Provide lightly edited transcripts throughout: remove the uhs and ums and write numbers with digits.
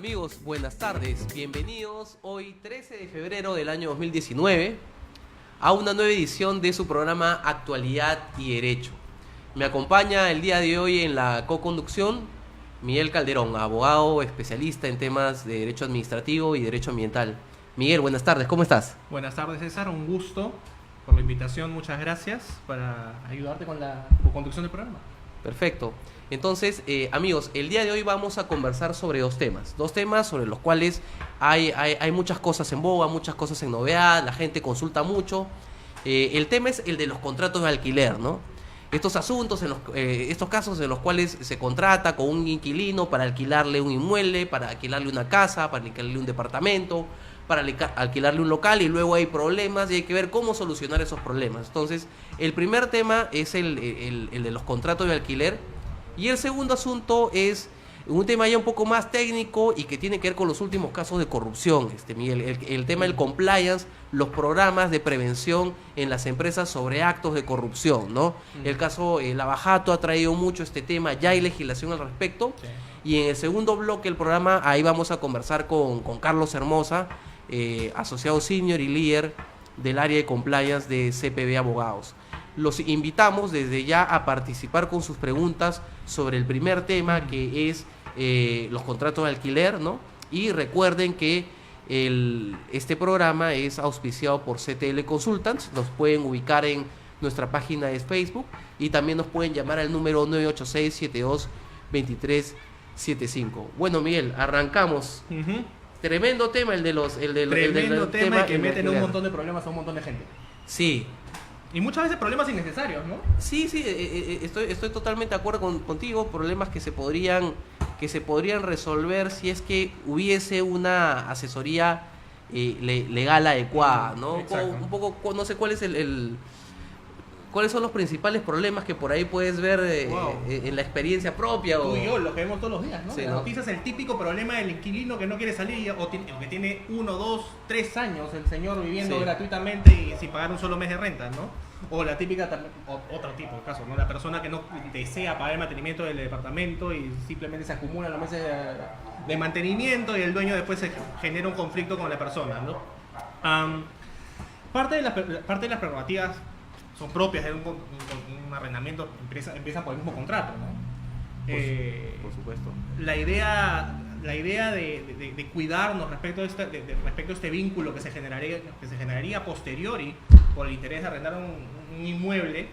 Amigos, buenas tardes. Bienvenidos hoy 13 de febrero del año 2019 a una nueva edición de su programa Actualidad y Derecho. Me acompaña el día de hoy en la co-conducción Miguel Calderón, abogado especialista en temas de derecho administrativo y derecho ambiental. Miguel, buenas tardes, ¿cómo estás? Buenas tardes, César, un gusto por la invitación, muchas gracias para ayudarte con la conducción del programa. Perfecto. Entonces, amigos, el día de hoy vamos a conversar sobre dos temas sobre los cuales hay muchas cosas en boga, muchas cosas en novedad, la gente consulta mucho. El tema es el de los contratos de alquiler, ¿no? Estos asuntos, estos casos en los cuales se contrata con un inquilino para alquilarle un inmueble, para alquilarle una casa, para alquilarle un departamento, para alquilarle un local, y luego hay problemas y hay que ver cómo solucionar esos problemas. Entonces, el primer tema es el de los contratos de alquiler, y el segundo asunto es un tema ya un poco más técnico y que tiene que ver con los últimos casos de corrupción, Miguel, el tema del compliance, los programas de prevención en las empresas sobre actos de corrupción, ¿no? El caso Lava Jato ha traído mucho este tema, ya hay legislación al respecto. Sí. Y en el segundo bloque del programa, ahí vamos a conversar con Carlos Hermosa, asociado senior y líder del área de compliance de CPB Abogados. Los invitamos desde ya a participar con sus preguntas sobre el primer tema, que es los contratos de alquiler, ¿no? Y recuerden que este programa es auspiciado por CTL Consultants. Nos pueden ubicar en nuestra página de Facebook y también nos pueden llamar al número 986-72-2375. Bueno, Miguel, arrancamos. Tremendo tema Tremendo tema que meten un montón de problemas a un montón de gente. Sí. Y muchas veces problemas innecesarios, ¿no? Sí, estoy totalmente de acuerdo contigo. Problemas que se podrían resolver si es que hubiese una asesoría legal adecuada, ¿no? Un poco, no sé cuál es cuáles son los principales problemas que por ahí puedes ver en la experiencia propia. Tú y yo, lo que vemos todos los días, ¿no? Sí, la ¿no? noticia es el típico problema del inquilino que no quiere salir o que tiene 1, 2, 3 años el señor viviendo gratuitamente y sin pagar un solo mes de renta, ¿no? O la típica, otro tipo de caso, ¿no? La persona que no desea pagar el mantenimiento del departamento y simplemente se acumulan los meses de mantenimiento y el dueño después se genera un conflicto con la persona, ¿no? Parte de las prerrogativas son propias de un arrendamiento, empiezan por el mismo contrato, ¿no? Por supuesto. La idea de cuidarnos respecto a este vínculo que se generaría posteriori por el interés de arrendar un inmueble,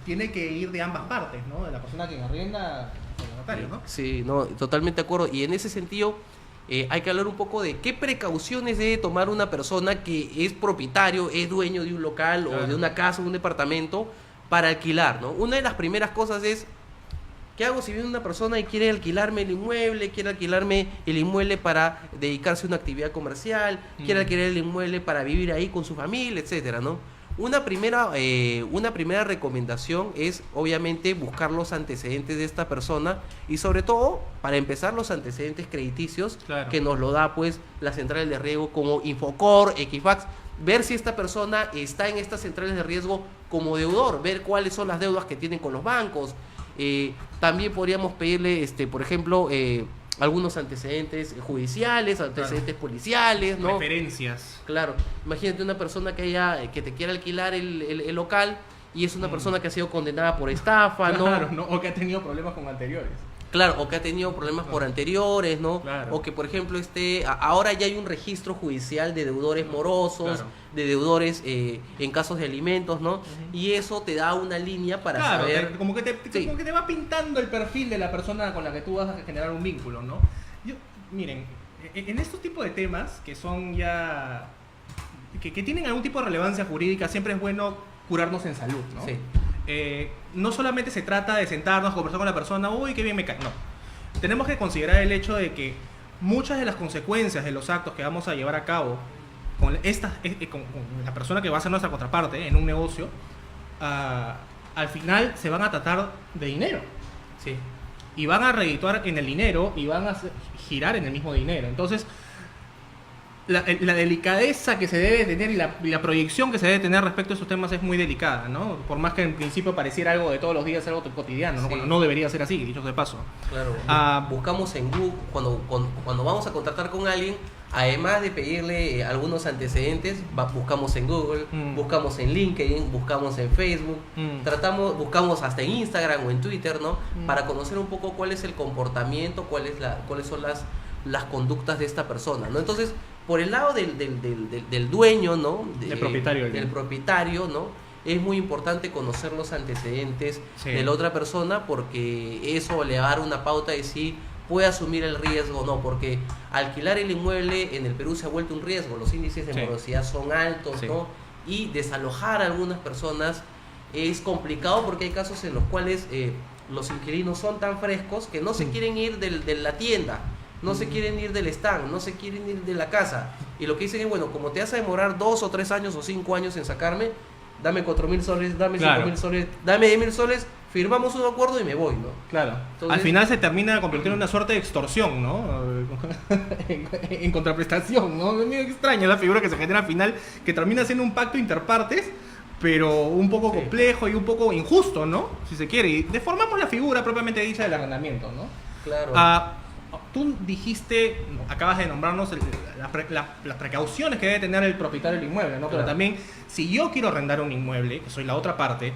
tiene que ir de ambas partes, ¿no? De la persona que arrienda con el notario, ¿no? Sí, no, totalmente de acuerdo. Y en ese sentido, hay que hablar un poco de qué precauciones debe tomar una persona que es propietario, es dueño de un local, claro, o de una casa o un departamento para alquilar, ¿no? Una de las primeras cosas es: ¿qué hago si viene una persona y quiere alquilarme el inmueble para dedicarse a una actividad comercial, quiere alquilar el inmueble para vivir ahí con su familia, etcétera, ¿no? Una primera recomendación es, obviamente, buscar los antecedentes de esta persona y, sobre todo, para empezar, los antecedentes crediticios, claro, que nos lo da, pues, las centrales de riesgo como Infocor, Equifax. Ver si esta persona está en estas centrales de riesgo como deudor, ver cuáles son las deudas que tienen con los bancos. También podríamos pedirle, por ejemplo, algunos antecedentes judiciales, antecedentes, claro, policiales, ¿no? Referencias. Claro. Imagínate una persona que te quiera alquilar el local y es una persona que ha sido condenada por estafa, claro, ¿no? O que ha tenido problemas con anteriores. Claro, o que ha tenido problemas por anteriores, ¿no? Claro. O que, por ejemplo, ahora ya hay un registro judicial de deudores morosos, claro, de deudores en casos de alimentos, ¿no? Y eso te da una línea para saber... Como que te va pintando el perfil de la persona con la que tú vas a generar un vínculo, ¿no? Miren, en estos tipos de temas que son ya... que tienen algún tipo de relevancia jurídica, siempre es bueno curarnos en salud, ¿no? Sí. No solamente se trata de sentarnos, conversar con la persona, uy, qué bien me cae. No. Tenemos que considerar el hecho de que muchas de las consecuencias de los actos que vamos a llevar a cabo con la persona que va a ser nuestra contraparte en un negocio, al final se van a tratar de dinero. Sí. Y van a redituar en el dinero y van a girar en el mismo dinero. Entonces, la delicadeza que se debe tener y la proyección que se debe tener respecto a esos temas es muy delicada, ¿no? Por más que en principio pareciera algo de todos los días, algo cotidiano, ¿no? Sí. Bueno, no debería ser así, dicho de paso. Claro. Buscamos en Google, cuando vamos a contratar con alguien, además de pedirle algunos antecedentes, buscamos en Google, buscamos en LinkedIn, buscamos en Facebook, buscamos hasta en Instagram o en Twitter, ¿no? Para conocer un poco cuál es el comportamiento, cuáles son las conductas de esta persona, ¿no? Entonces, por el lado del dueño, ¿no? Del propietario. Del propietario, ¿no? Es muy importante conocer los antecedentes de la otra persona, porque eso le va a dar una pauta de si puede asumir el riesgo o no, porque alquilar el inmueble en el Perú se ha vuelto un riesgo, los índices de morosidad son altos, ¿no? Y desalojar a algunas personas es complicado, porque hay casos en los cuales los inquilinos son tan frescos que no se quieren ir de la tienda, no se quieren ir del stand, no se quieren ir de la casa, y lo que dicen es, bueno, como te vas a demorar 2 o 3 años o 5 años en sacarme, dame 4.000 soles, dame 5.000 soles, dame 10.000 soles, firmamos un acuerdo y me voy, ¿no? Claro. Entonces, al final se termina convirtiendo en una suerte de extorsión, ¿no? en contraprestación, ¿no? Es muy extraña la figura que se genera al final, que termina siendo un pacto interpartes, pero un poco complejo y un poco injusto, ¿no? Si se quiere. Y deformamos la figura propiamente dicha del arrendamiento, ¿no? Claro. Tú dijiste, acabas de nombrarnos las precauciones que debe tener el propietario del inmueble, ¿no? Claro. Pero también, si yo quiero arrendar un inmueble, que soy la otra parte,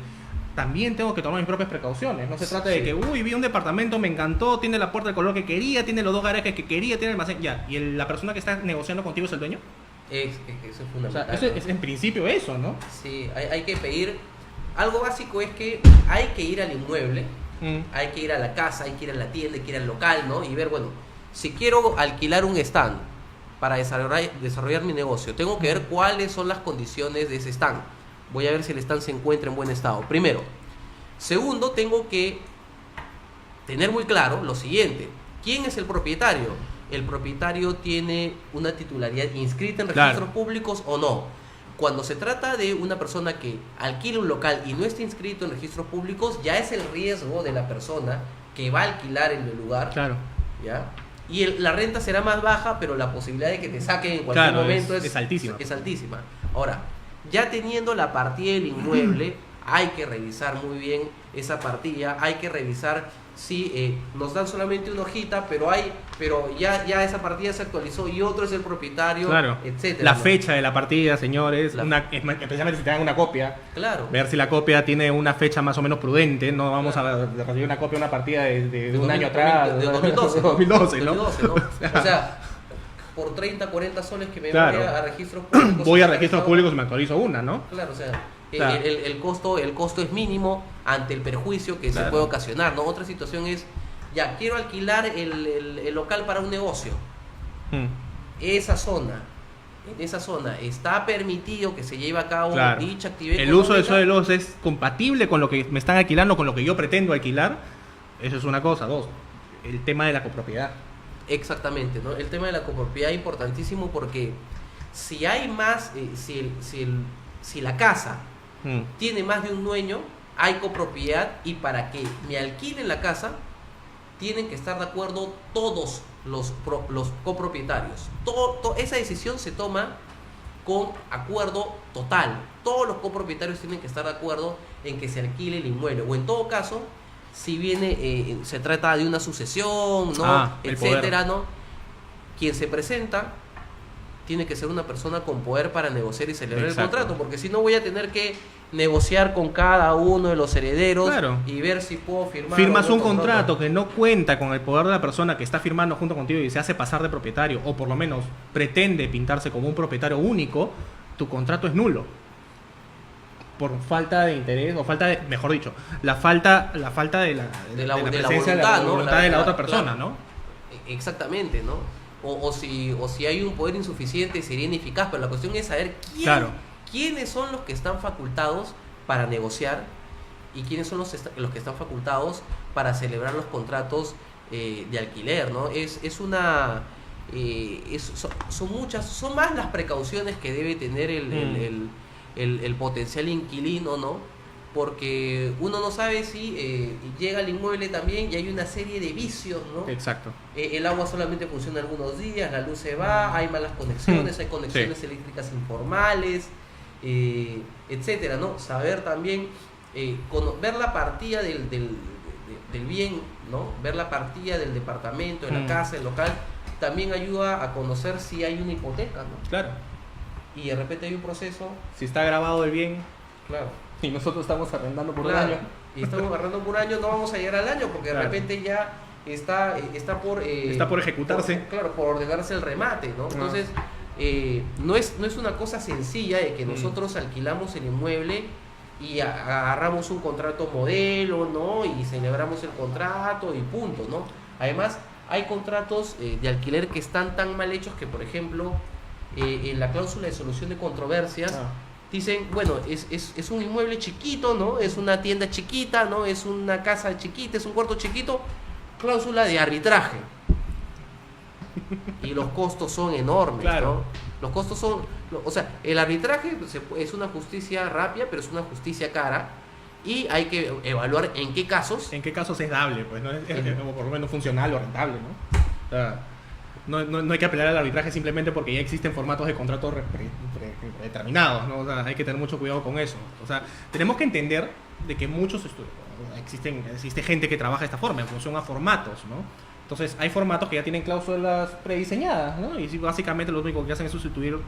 también tengo que tomar mis propias precauciones. No se trata de que, vi un departamento, me encantó, tiene la puerta del color que quería, tiene los 2 garajes que quería, tiene el almacén, ya. ¿Y la persona que está negociando contigo es el dueño? Eso es fundamental. O sea, eso es en principio eso, ¿no? Sí, hay que pedir. Algo básico es que hay que ir al inmueble, hay que ir a la casa, hay que ir a la tienda, hay que ir al local, ¿no? Y ver, bueno, si quiero alquilar un stand para desarrollar mi negocio, tengo que ver cuáles son las condiciones de ese stand. Voy a ver si el stand se encuentra en buen estado, primero. Segundo, tengo que tener muy claro lo siguiente: ¿quién es el propietario? ¿El propietario tiene una titularidad inscrita en registros públicos o no? Cuando se trata de una persona que alquila un local y no está inscrito en registros públicos, ya es el riesgo de la persona que va a alquilar en el lugar. Claro. ¿Ya? Y la renta será más baja, pero la posibilidad de que te saquen en cualquier momento es altísima. Es altísima. Ahora, ya teniendo la partida del inmueble, hay que revisar muy bien esa partida, hay que revisar si nos dan solamente una hojita, pero ya esa partida se actualizó y otro es el propietario, etcétera. La fecha de la partida, señores, especialmente si te dan una copia, ver si la copia tiene una fecha más o menos prudente, no vamos a recibir una copia de una partida de un año atrás, de 2012, 2012, ¿no? 2012, ¿no? O sea, por 30, 40 soles que me voy a registros públicos. Voy a registros públicos y me actualizo una, ¿no? Claro, o sea, el costo es mínimo ante el perjuicio que se puede ocasionar, ¿no? Otra situación es, ya, quiero alquilar el local para un negocio. En esa zona está permitido que se lleve a cabo dicha actividad. El uso de suelos es compatible con lo que me están alquilando, con lo que yo pretendo alquilar. Eso es una cosa. 2, el tema de la copropiedad. Exactamente, ¿no? El tema de la copropiedad es importantísimo, porque si hay más, si la casa tiene más de un dueño, hay copropiedad, y para que me alquilen la casa tienen que estar de acuerdo todos los copropietarios. Esa decisión se toma con acuerdo total. Todos los copropietarios tienen que estar de acuerdo en que se alquile el inmueble, o en todo caso, si viene se trata de una sucesión, ¿no? Etcétera, ¿no? Quien se presenta tiene que ser una persona con poder para negociar y celebrar el contrato, porque si no voy a tener que negociar con cada uno de los herederos y ver si puedo firmar. Firmas un contrato que no cuenta con el poder de la persona que está firmando junto contigo y se hace pasar de propietario, o por lo menos pretende pintarse como un propietario único, tu contrato es nulo. Por falta de interés, o falta de, mejor dicho, la falta de la presencia de la voluntad de la otra persona, ¿no? Exactamente, ¿no? O si hay un poder insuficiente, sería ineficaz, pero la cuestión es saber quiénes son los que están facultados para negociar y quiénes son los que están facultados para celebrar los contratos de alquiler, ¿no? Son más las precauciones que debe tener el potencial inquilino, ¿no? porque uno no sabe si llega al inmueble también y hay una serie de vicios, ¿no? Exacto. El agua solamente funciona algunos días, la luz se va, hay malas conexiones, hay conexiones eléctricas informales, etcétera, ¿no? Saber también, ver la partida del bien, ¿no? Ver la partida del departamento, de la casa, del local, también ayuda a conocer si hay una hipoteca, ¿no? Claro. Y de repente hay un proceso. Si está grabado el bien. Claro. Y nosotros estamos arrendando por un Claro. año. Y estamos agarrando por un año, no vamos a llegar al año porque de repente ya está por ejecutarse. Claro, por ordenarse el remate, ¿no? Entonces, no es una cosa sencilla de que nosotros alquilamos el inmueble y agarramos un contrato modelo, ¿no? Y celebramos el contrato y punto, ¿no? Además, hay contratos de alquiler que están tan mal hechos que, por ejemplo, en la cláusula de solución de controversias dicen, bueno, es un inmueble chiquito, ¿no? Es una tienda chiquita, ¿no? Es una casa chiquita, es un cuarto chiquito, cláusula de arbitraje. Y los costos son enormes, claro, ¿no? Los costos son, o sea, el arbitraje es una justicia rápida, pero es una justicia cara. Y hay que evaluar en qué casos. En qué casos es dable, pues, ¿no? Es como por lo menos funcional o rentable, ¿no? O sea, no hay que apelar al arbitraje simplemente porque ya existen formatos de contratos determinados, ¿no? O sea, hay que tener mucho cuidado con eso. O sea, tenemos que entender de que existe gente que trabaja de esta forma en función a formatos, ¿no? Entonces, hay formatos que ya tienen cláusulas prediseñadas, ¿no? Y básicamente lo único que hacen es sustituir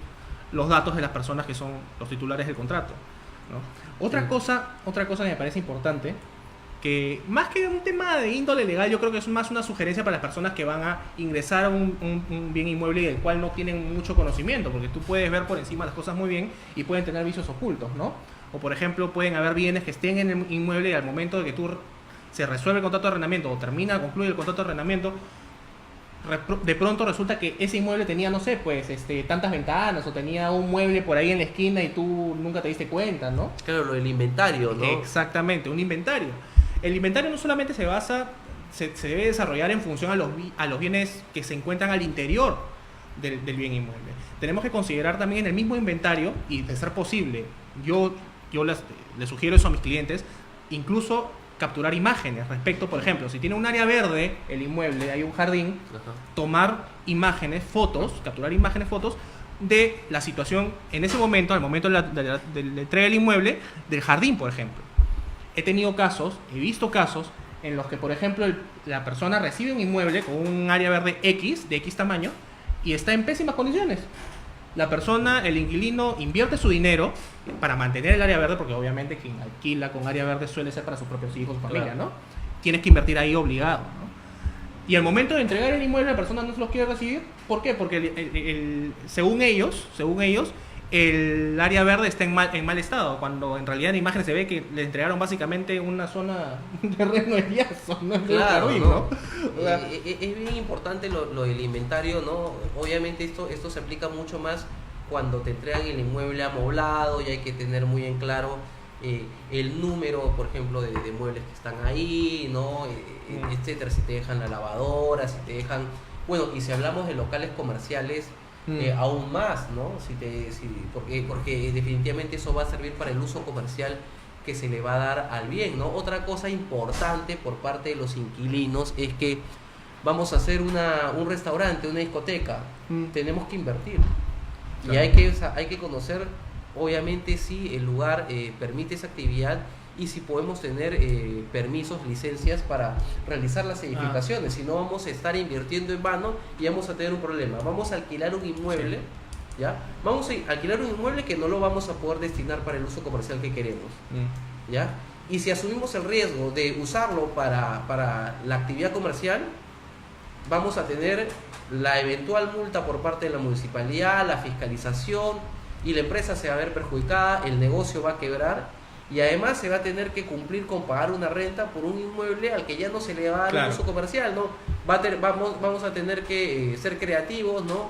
los datos de las personas que son los titulares del contrato, ¿no? Otra cosa que me parece importante, que más que un tema de índole legal, yo creo que es más una sugerencia para las personas que van a ingresar a un bien inmueble del cual no tienen mucho conocimiento, porque tú puedes ver por encima las cosas muy bien y pueden tener vicios ocultos, ¿no? O por ejemplo, pueden haber bienes que estén en el inmueble y al momento de que tú se resuelve el contrato de arrendamiento o concluye el contrato de arrendamiento, de pronto resulta que ese inmueble tenía, no sé, pues tantas ventanas o tenía un mueble por ahí en la esquina y tú nunca te diste cuenta, ¿no? Claro, lo del inventario, ¿no? Exactamente, un inventario. El inventario no solamente se debe desarrollar en función a los bienes que se encuentran al interior del bien inmueble. Tenemos que considerar también en el mismo inventario, y de ser posible, yo les sugiero eso a mis clientes, incluso capturar imágenes respecto, por ejemplo, si tiene un área verde, el inmueble, hay un jardín, tomar imágenes, capturar imágenes, fotos de la situación en ese momento, al momento de la entrega del inmueble, del jardín, por ejemplo. He visto casos en los que, por ejemplo, la persona recibe un inmueble con un área verde X, de X tamaño, y está en pésimas condiciones. La persona, el inquilino, invierte su dinero para mantener el área verde, porque obviamente quien alquila con área verde suele ser para sus propios hijos o familia, ¿no? Tienes que invertir ahí obligado, ¿no? Y al momento de entregar el inmueble, la persona no se los quiere recibir. ¿Por qué? Porque según ellos, el área verde está en mal estado, cuando en realidad en imágenes se ve que le entregaron básicamente una zona de terreno de yeso, ¿no? Claro, ¿no? ¿no? Es bien importante lo del inventario, ¿no? Obviamente esto se aplica mucho más cuando te entregan el inmueble amoblado y hay que tener muy en claro el número, por ejemplo, de muebles que están ahí, ¿no? Etcétera, si te dejan la lavadora, si te dejan... Bueno, y si hablamos de locales comerciales, aún más, ¿no? Porque definitivamente eso va a servir para el uso comercial que se le va a dar al bien, ¿no? Otra cosa importante por parte de los inquilinos es que vamos a hacer un restaurante, una discoteca, tenemos que invertir. Claro. Y hay que conocer, obviamente, si el lugar permite esa actividad y si podemos tener permisos, licencias para realizar las edificaciones. Si no, vamos a estar invirtiendo en vano y vamos a tener un problema. Vamos a alquilar un inmueble, ¿ya? Vamos a alquilar un inmueble que no lo vamos a poder destinar para el uso comercial que queremos, ¿ya? Y si asumimos el riesgo de usarlo para la actividad comercial, vamos a tener la eventual multa por parte de la municipalidad, la fiscalización, y la empresa se va a ver perjudicada, el negocio va a quebrar. Y además se va a tener que cumplir con pagar una renta por un inmueble al que ya no se le va a dar un uso comercial, ¿no? Vamos a tener que ser creativos, ¿no?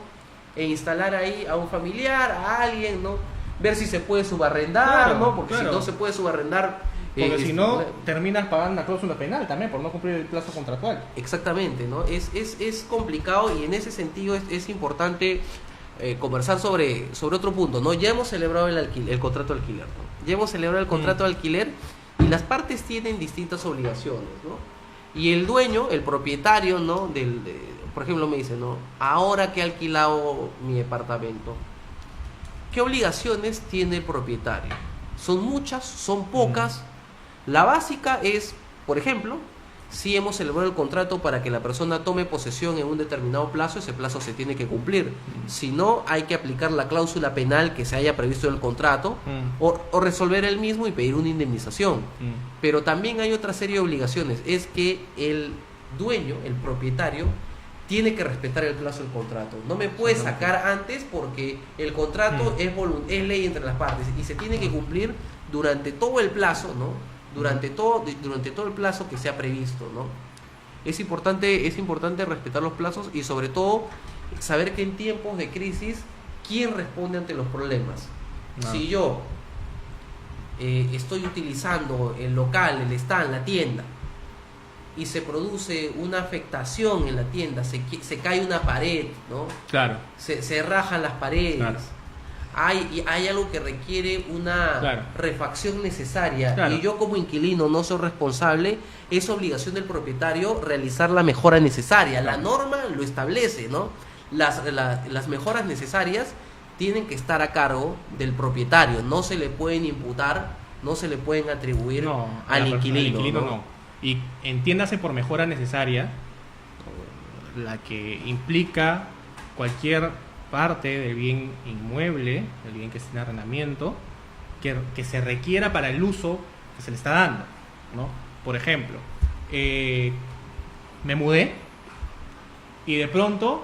E instalar ahí a un familiar, a alguien, ¿no? Ver si se puede subarrendar, ¿no? Porque si no se puede subarrendar... Porque si no, terminas pagando una cláusula penal también por no cumplir el plazo contractual. Exactamente, ¿no? Es complicado y en ese sentido es importante... conversar sobre otro punto, ¿no? Ya hemos celebrado el contrato de alquiler, ¿no? Ya hemos celebrado el contrato de alquiler Y las partes tienen distintas obligaciones, ¿no? Y el dueño, el propietario, ¿no? Por ejemplo, me dice, ¿no? Ahora que he alquilado mi departamento, ¿qué obligaciones tiene el propietario? ¿Son muchas? ¿Son pocas? La básica es, por ejemplo, si hemos celebrado el contrato para que la persona tome posesión en un determinado plazo, ese plazo se tiene que cumplir. Si no, hay que aplicar la cláusula penal que se haya previsto en el contrato o resolver el mismo y pedir una indemnización. Pero también hay otra serie de obligaciones. Es que el dueño, el propietario, tiene que respetar el plazo del contrato. No me puede sacar antes porque el contrato es ley entre las partes y se tiene que cumplir durante todo el plazo, ¿no? Durante todo el plazo que se ha previsto, ¿no? Es importante respetar los plazos y sobre todo saber que en tiempos de crisis, ¿quién responde ante los problemas? No. Si yo estoy utilizando el local, el stand, la tienda, y se produce una afectación en la tienda, se cae una pared, ¿no? Claro. Se rajan las paredes. Claro. Hay algo que requiere una refacción necesaria y yo como inquilino no soy responsable, es obligación del propietario realizar la mejora necesaria. La norma lo establece, ¿no? Las mejoras necesarias tienen que estar a cargo del propietario, no se le pueden imputar, no se le pueden atribuir al inquilino. ¿no? Y entiéndase por mejora necesaria la que implica cualquier parte del bien inmueble, del bien que está en arrendamiento, que se requiera para el uso que se le está dando, ¿no? Por ejemplo, me mudé y de pronto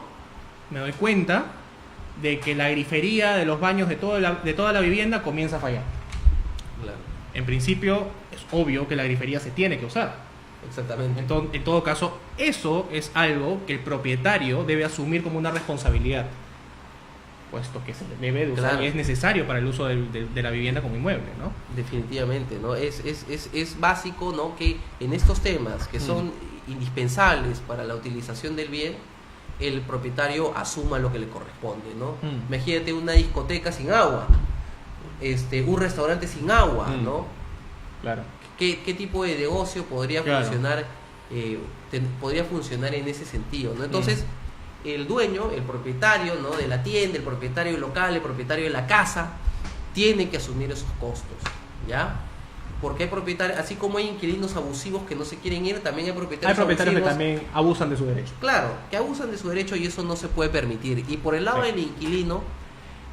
me doy cuenta de que la grifería de los baños de toda la vivienda comienza a fallar. Claro. En principio es obvio que la grifería se tiene que usar. Exactamente. En todo caso, eso es algo que el propietario debe asumir como una responsabilidad, puesto que se debe de usar y es necesario para el uso de la vivienda como inmueble, ¿no? Definitivamente, ¿no? Es básico, ¿no? Que en estos temas que son indispensables para la utilización del bien, el propietario asuma lo que le corresponde, ¿no? Imagínate una discoteca sin agua, un restaurante sin agua, ¿no? Claro. ¿Qué tipo de negocio podría funcionar? Podría funcionar en ese sentido, ¿no? Entonces, el dueño, el propietario, ¿no? De la tienda, el propietario del local, el propietario de la casa, tiene que asumir esos costos, ¿ya? Porque hay propietarios, así como hay inquilinos abusivos que no se quieren ir, también hay propietarios que también abusan de su derecho. Claro, que abusan de su derecho y eso no se puede permitir. Y por el lado del inquilino,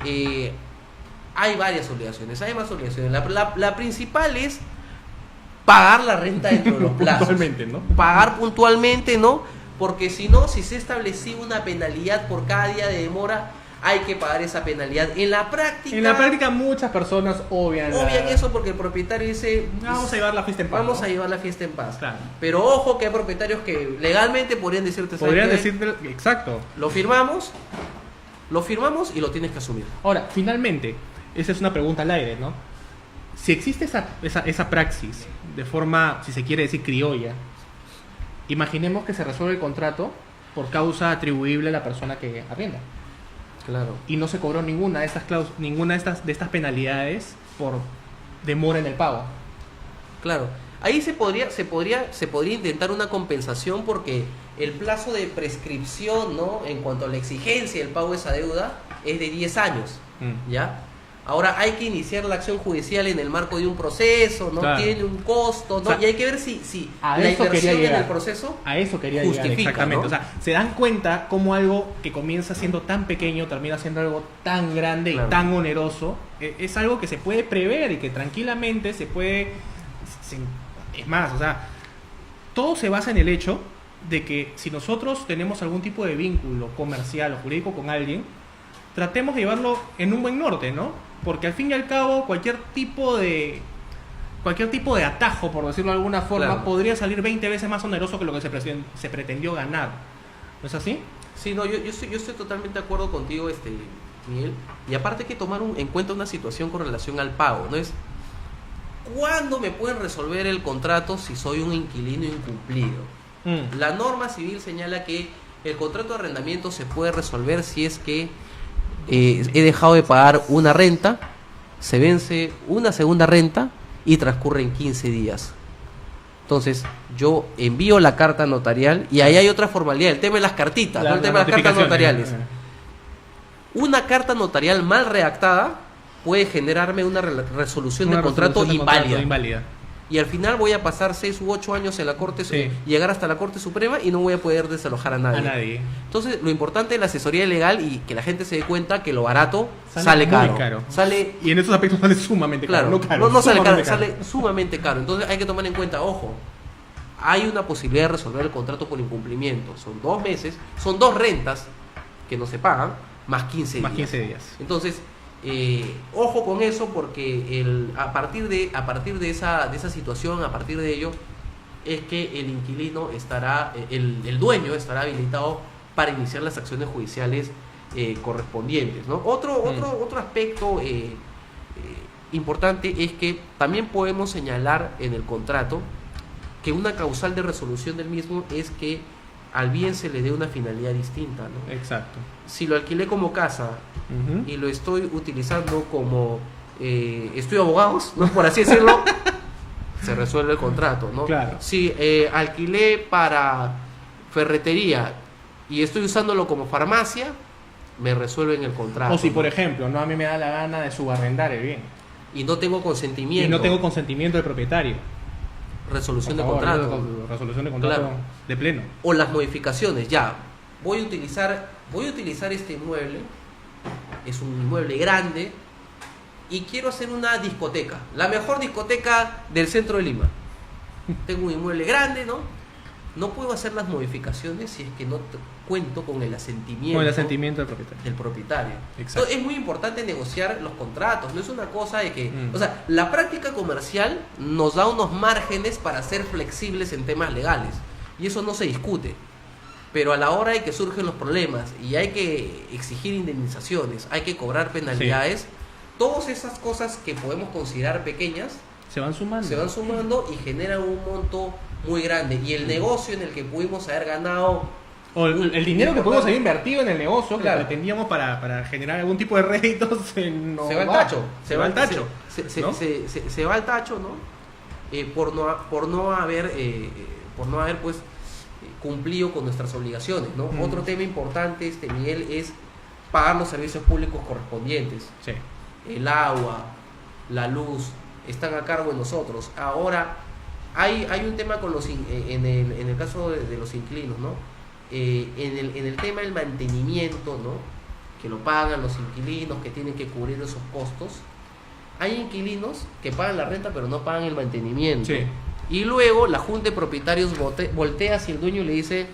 hay varias obligaciones, hay más obligaciones. La principal es pagar la renta dentro de los plazos. Puntualmente, ¿no? Pagar puntualmente, ¿no? Porque si no, si se establecía una penalidad por cada día de demora, hay que pagar esa penalidad. En la práctica muchas personas obvian eso porque el propietario dice, vamos a llevar la fiesta en paz. Vamos a llevar la fiesta en paz. Claro. Pero ojo que hay propietarios que legalmente podrían decirte, exacto. Lo firmamos y lo tienes que asumir. Ahora, finalmente, esa es una pregunta al aire, ¿no? Si existe esa praxis de forma, si se quiere decir, criolla, imaginemos que se resuelve el contrato por causa atribuible a la persona que arrienda. Claro. Y no se cobró ninguna de estas penalidades por demora en el pago. Claro. Ahí se podría intentar una compensación porque el plazo de prescripción, ¿no? En cuanto a la exigencia del pago de esa deuda es de 10 años, ¿ya? Ahora hay que iniciar la acción judicial en el marco de un proceso, ¿no? Claro. Tiene un costo, ¿no? O sea, y hay que ver si la inversión en el proceso a eso quería justifica, llegar, exactamente, ¿no? O sea, se dan cuenta cómo algo que comienza siendo tan pequeño termina siendo algo tan grande, claro, y tan oneroso. Es algo que se puede prever y que tranquilamente se puede... Es más, o sea, todo se basa en el hecho de que si nosotros tenemos algún tipo de vínculo comercial o jurídico con alguien, tratemos de llevarlo en un buen norte, ¿no? Porque al fin y al cabo cualquier tipo de atajo, por decirlo de alguna forma, claro, podría salir 20 veces más oneroso que lo que se pretendió ganar. ¿No es así? Sí, no, yo estoy totalmente de acuerdo contigo, Miguel. Y aparte hay que tomar en cuenta una situación con relación al pago, ¿no? Es ¿cuándo me pueden resolver el contrato si soy un inquilino incumplido? La norma civil señala que el contrato de arrendamiento se puede resolver si es que he dejado de pagar una renta, se vence una segunda renta y transcurren 15 días. Entonces, yo envío la carta notarial y ahí hay otra formalidad, el tema de las cartitas, ¿no? El tema de las cartas notariales. Una carta notarial mal redactada puede generarme una resolución de contrato inválida. Y al final voy a pasar 6 u 8 años en la Corte, llegar hasta la Corte Suprema y no voy a poder desalojar a nadie. Entonces, lo importante de la asesoría legal y que la gente se dé cuenta que lo barato sale caro. Y en esos aspectos sale sumamente caro. No sale caro, sale sumamente caro. Entonces hay que tomar en cuenta, ojo, hay una posibilidad de resolver el contrato por incumplimiento. Son 2 meses, son 2 rentas que no se pagan, más 15 días. Entonces, ojo con eso, porque a partir de esa situación, a partir de ello, es que el inquilino estará, el dueño estará habilitado para iniciar las acciones judiciales correspondientes, ¿no? Otro aspecto importante es que también podemos señalar en el contrato que una causal de resolución del mismo es que al bien se le dé una finalidad distinta, ¿no? Exacto. Si lo alquilé como casa y lo estoy utilizando como estudio de abogados, ¿no? Por así decirlo, se resuelve el contrato, ¿no? Claro. Si alquilé para ferretería y estoy usándolo como farmacia, me resuelven el contrato. O si, por ejemplo, a mí me da la gana de subarrendar el bien y no tengo consentimiento. del propietario. Resolución de contrato. Resolución de contrato, claro. De pleno. O las modificaciones, ya. Voy a utilizar este inmueble. Es un inmueble grande. Y quiero hacer una discoteca. La mejor discoteca del centro de Lima. Tengo un inmueble grande, ¿no? No puedo hacer las modificaciones si es que no cuento con el asentimiento. Del propietario. Exacto. Entonces, es muy importante negociar los contratos. No es una cosa de que... O sea, la práctica comercial nos da unos márgenes para ser flexibles en temas legales. Y eso no se discute. Pero a la hora de que surgen los problemas y hay que exigir indemnizaciones, hay que cobrar penalidades, todas esas cosas que podemos considerar pequeñas se van sumando y generan un monto muy grande. Y el negocio en el que pudimos haber ganado, o el dinero que pudimos haber invertido en el negocio, claro, que pretendíamos para generar algún tipo de réditos, se va al tacho. Se va al tacho, ¿no? Por no haber pues cumplido con nuestras obligaciones, ¿no? Otro tema importante, Miguel, es pagar los servicios públicos correspondientes. Sí. El agua, la luz, están a cargo de nosotros. Ahora, hay un tema con en el caso de los inquilinos, ¿no? En el tema del mantenimiento, ¿no? Que lo pagan los inquilinos, que tienen que cubrir esos costos. Hay inquilinos que pagan la renta pero no pagan el mantenimiento. Sí. Y luego la junta de propietarios voltea hacia el dueño y le dice: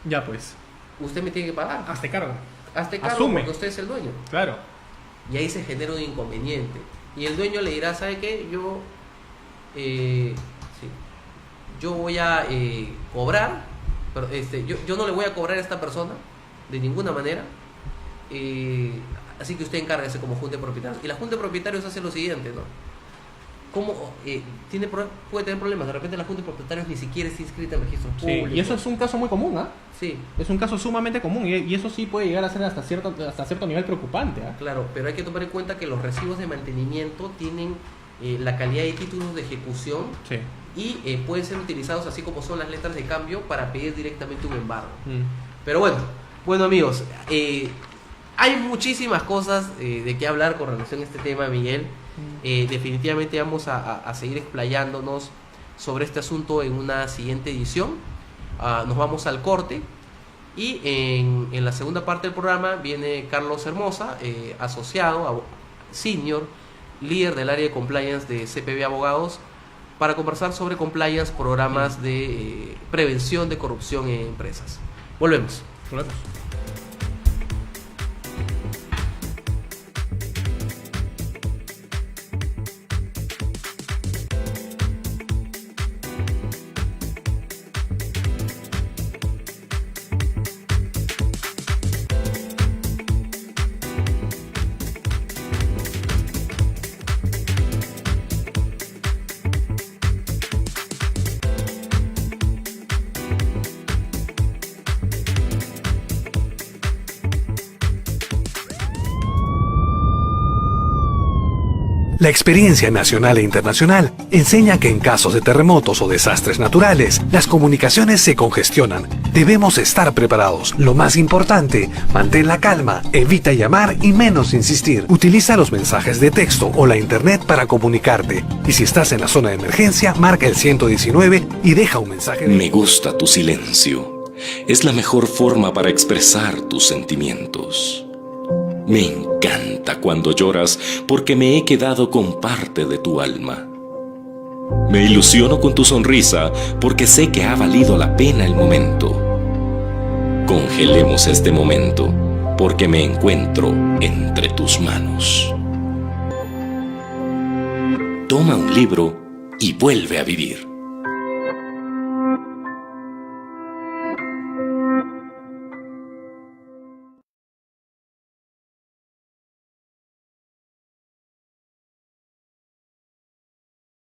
ya pues, usted me tiene que pagar. Hazte cargo. Asume. Porque usted es el dueño. Claro. Y ahí se genera un inconveniente. Y el dueño le dirá: ¿sabe qué? Yo voy a cobrar, pero yo no le voy a cobrar a esta persona de ninguna manera. Así que usted encárguese como junta de propietarios. Y la junta de propietarios hace lo siguiente, ¿no? Puede tener problemas. De repente la junta de propietarios ni siquiera está inscrita en registros públicos. Y eso es un caso muy común, ¿ah? Sí. Es un caso sumamente común y eso sí puede llegar a ser hasta cierto nivel preocupante, ¿ah? Claro, pero hay que tomar en cuenta que los recibos de mantenimiento tienen la calidad de títulos de ejecución. Sí. Y pueden ser utilizados así como son las letras de cambio para pedir directamente un embargo. Pero bueno amigos, hay muchísimas cosas de qué hablar con relación a este tema, Miguel. Definitivamente vamos a seguir explayándonos sobre este asunto en una siguiente edición. Nos vamos al corte y en la segunda parte del programa viene Carlos Hermosa, asociado, senior, líder del área de compliance de CPB Abogados, para conversar sobre compliance, programas de prevención de corrupción en empresas. Volvemos. La experiencia nacional e internacional enseña que en casos de terremotos o desastres naturales, las comunicaciones se congestionan. Debemos estar preparados. Lo más importante, mantén la calma, evita llamar y menos insistir. Utiliza los mensajes de texto o la internet para comunicarte. Y si estás en la zona de emergencia, marca el 119 y deja un mensaje. Me gusta tu silencio. Es la mejor forma para expresar tus sentimientos. Me encanta cuando lloras porque me he quedado con parte de tu alma. Me ilusiono con tu sonrisa porque sé que ha valido la pena el momento. Congelemos este momento porque me encuentro entre tus manos. Toma un libro y vuelve a vivir.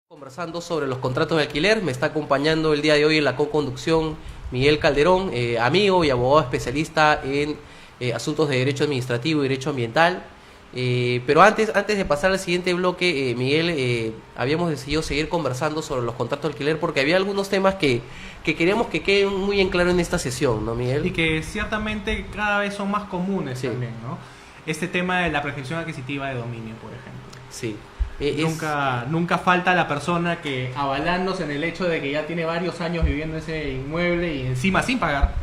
Conversando sobre los contratos de alquiler, me está acompañando el día de hoy en la co-conducción Miguel Calderón, amigo y abogado especialista en asuntos de derecho administrativo y derecho ambiental. Pero antes de pasar al siguiente bloque, Miguel, habíamos decidido seguir conversando sobre los contratos de alquiler porque había algunos temas que queríamos que queden muy en claro en esta sesión, ¿no, Miguel? Y que ciertamente cada vez son más comunes también, ¿no? Este tema de la prescripción adquisitiva de dominio, por ejemplo. Sí. Nunca falta la persona que, avalándose en el hecho de que ya tiene varios años viviendo en ese inmueble y encima sin pagar,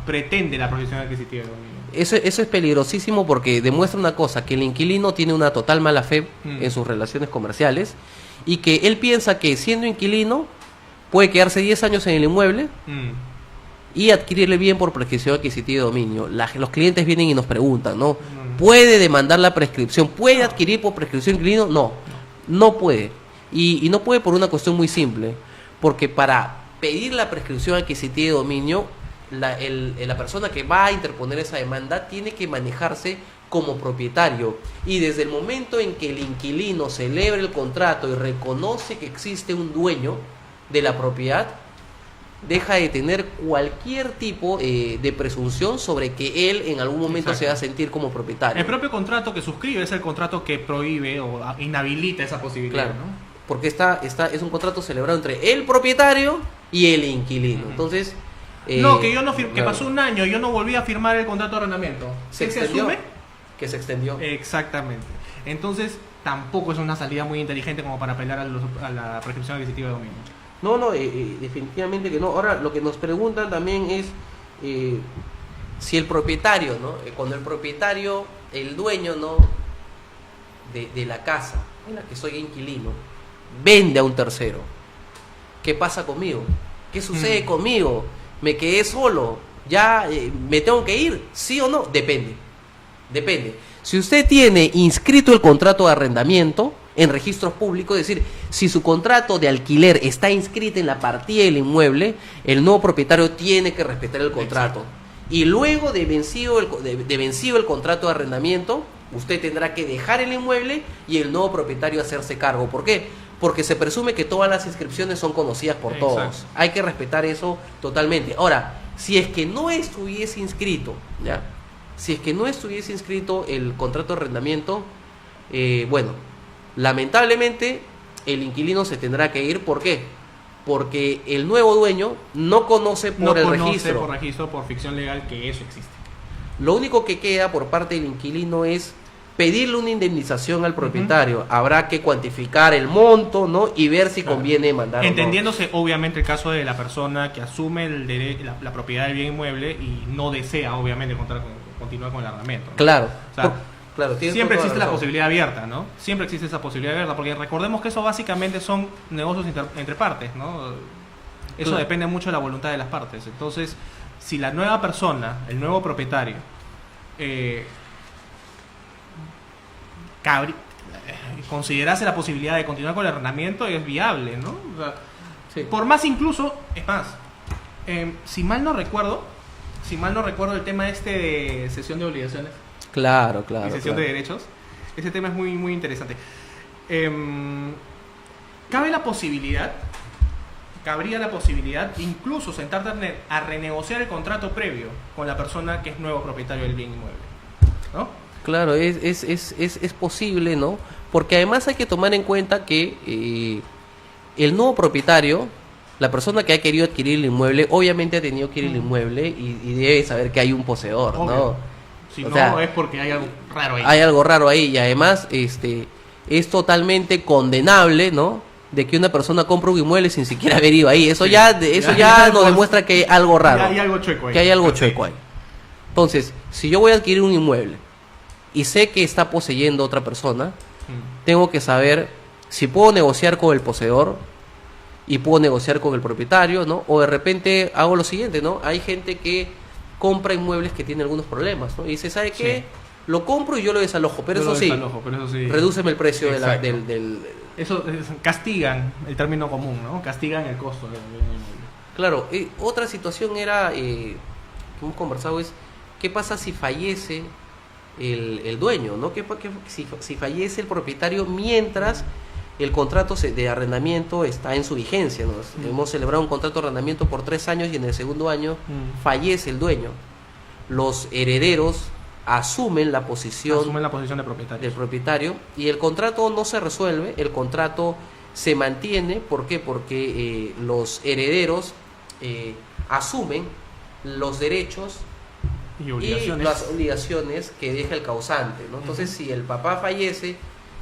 pretende la prescripción adquisitiva de dominio. Eso es peligrosísimo porque demuestra una cosa, que el inquilino tiene una total mala fe en sus relaciones comerciales y que él piensa que siendo inquilino puede quedarse 10 años en el inmueble y adquirirle bien por prescripción adquisitiva de dominio. Los clientes vienen y nos preguntan, ¿no? ¿Puede demandar la prescripción? ¿Puede adquirir por prescripción inquilino? No puede. Y no puede por una cuestión muy simple. Porque para pedir la prescripción adquisitiva de dominio, la persona que va a interponer esa demanda tiene que manejarse como propietario. Y desde el momento en que el inquilino celebra el contrato y reconoce que existe un dueño de la propiedad, deja de tener cualquier tipo de presunción sobre que él en algún momento se va a sentir como propietario. El propio contrato que suscribe es el contrato que prohíbe o inhabilita esa posibilidad, claro, ¿no? Porque es un contrato celebrado entre el propietario y el inquilino. Entonces, que yo no que pasó un año y yo no volví a firmar el contrato de arrendamiento. ¿Se asume? Que se extendió. Exactamente. Entonces, tampoco es una salida muy inteligente como para apelar a la prescripción adquisitiva de dominio. No, definitivamente que no. Ahora, lo que nos preguntan también es si el propietario, ¿no? Cuando el propietario, el dueño, ¿no? de la casa en la que soy inquilino, vende a un tercero, ¿qué pasa conmigo? ¿Qué sucede conmigo? ¿Me quedé solo? ¿Ya me tengo que ir? ¿Sí o no? Depende. Si usted tiene inscrito el contrato de arrendamiento en registros públicos, es decir, si su contrato de alquiler está inscrito en la partida del inmueble, el nuevo propietario tiene que respetar el contrato. Exacto. Y luego de vencido el contrato de arrendamiento, usted tendrá que dejar el inmueble y el nuevo propietario hacerse cargo. ¿Por qué? Porque se presume que todas las inscripciones son conocidas por todos. Hay que respetar eso totalmente. Ahora, si es que no estuviese inscrito, ¿ya? Si es que no estuviese inscrito el contrato de arrendamiento, lamentablemente el inquilino se tendrá que ir. ¿Por qué? Porque el nuevo dueño no conoce por registro, por ficción legal, que eso existe. Lo único que queda por parte del inquilino es pedirle una indemnización al propietario. Habrá que cuantificar el monto, ¿no? Y ver si conviene mandar. Entendiéndose, obviamente, el caso de la persona que asume la propiedad del bien inmueble y no desea, obviamente, continuar con el arrendamiento, ¿no? Claro. O sea, siempre existe la posibilidad abierta, ¿no? Siempre existe esa posibilidad abierta, porque recordemos que eso básicamente son negocios entre partes, ¿no? Eso depende mucho de la voluntad de las partes. Entonces, si la nueva persona, el nuevo propietario, considerase la posibilidad de continuar con el arrendamiento, es viable, ¿no? O sea, por más incluso, es más, si mal no recuerdo el tema de cesión de obligaciones. Claro. Y cesión de derechos. Ese tema es muy, muy interesante. Cabría la posibilidad incluso sentarte a renegociar el contrato previo con la persona que es nuevo propietario del bien inmueble, ¿no? Claro, es posible, ¿no? Porque además hay que tomar en cuenta que el nuevo propietario, la persona que ha querido adquirir el inmueble, obviamente ha tenido que ir al inmueble y debe saber que hay un poseedor, Obvio. ¿no? Si O no, sea, es porque hay algo raro ahí. hay algo raro ahí y además es totalmente condenable, ¿no? De que una persona compre un inmueble sin siquiera haber ido ahí. Eso Sí. eso Ya ya nos demuestra que hay algo raro. Hay algo chueco ahí. Que hay algo Perfecto. chueco ahí. Entonces, si yo voy a adquirir un inmueble y sé que está poseyendo otra persona, tengo que saber si puedo negociar con el poseedor y puedo negociar con el propietario, ¿no? O de repente hago lo siguiente, ¿no? Hay gente que compra inmuebles que tienen algunos problemas, ¿no? Y dice, ¿sabe qué? Sí. Lo compro y yo lo desalojo, pero Yo eso lo sí, desalojo, pero eso sí. redúceme el precio de Exacto. del... Eso castigan el término común, ¿no? Castigan el costo del inmueble. Claro, otra situación era, que hemos conversado es, ¿qué pasa si fallece el dueño, ¿no? Si fallece el propietario mientras el contrato de arrendamiento está en su vigencia, ¿no? Hemos celebrado un contrato de arrendamiento por 3 años y en el segundo año fallece el dueño. Los herederos asumen la posición de propietario. del propietario y el contrato no se resuelve, el contrato se mantiene. ¿Por qué? Porque los herederos asumen los derechos Y y las obligaciones que deja el causante, ¿no? Entonces, si el papá fallece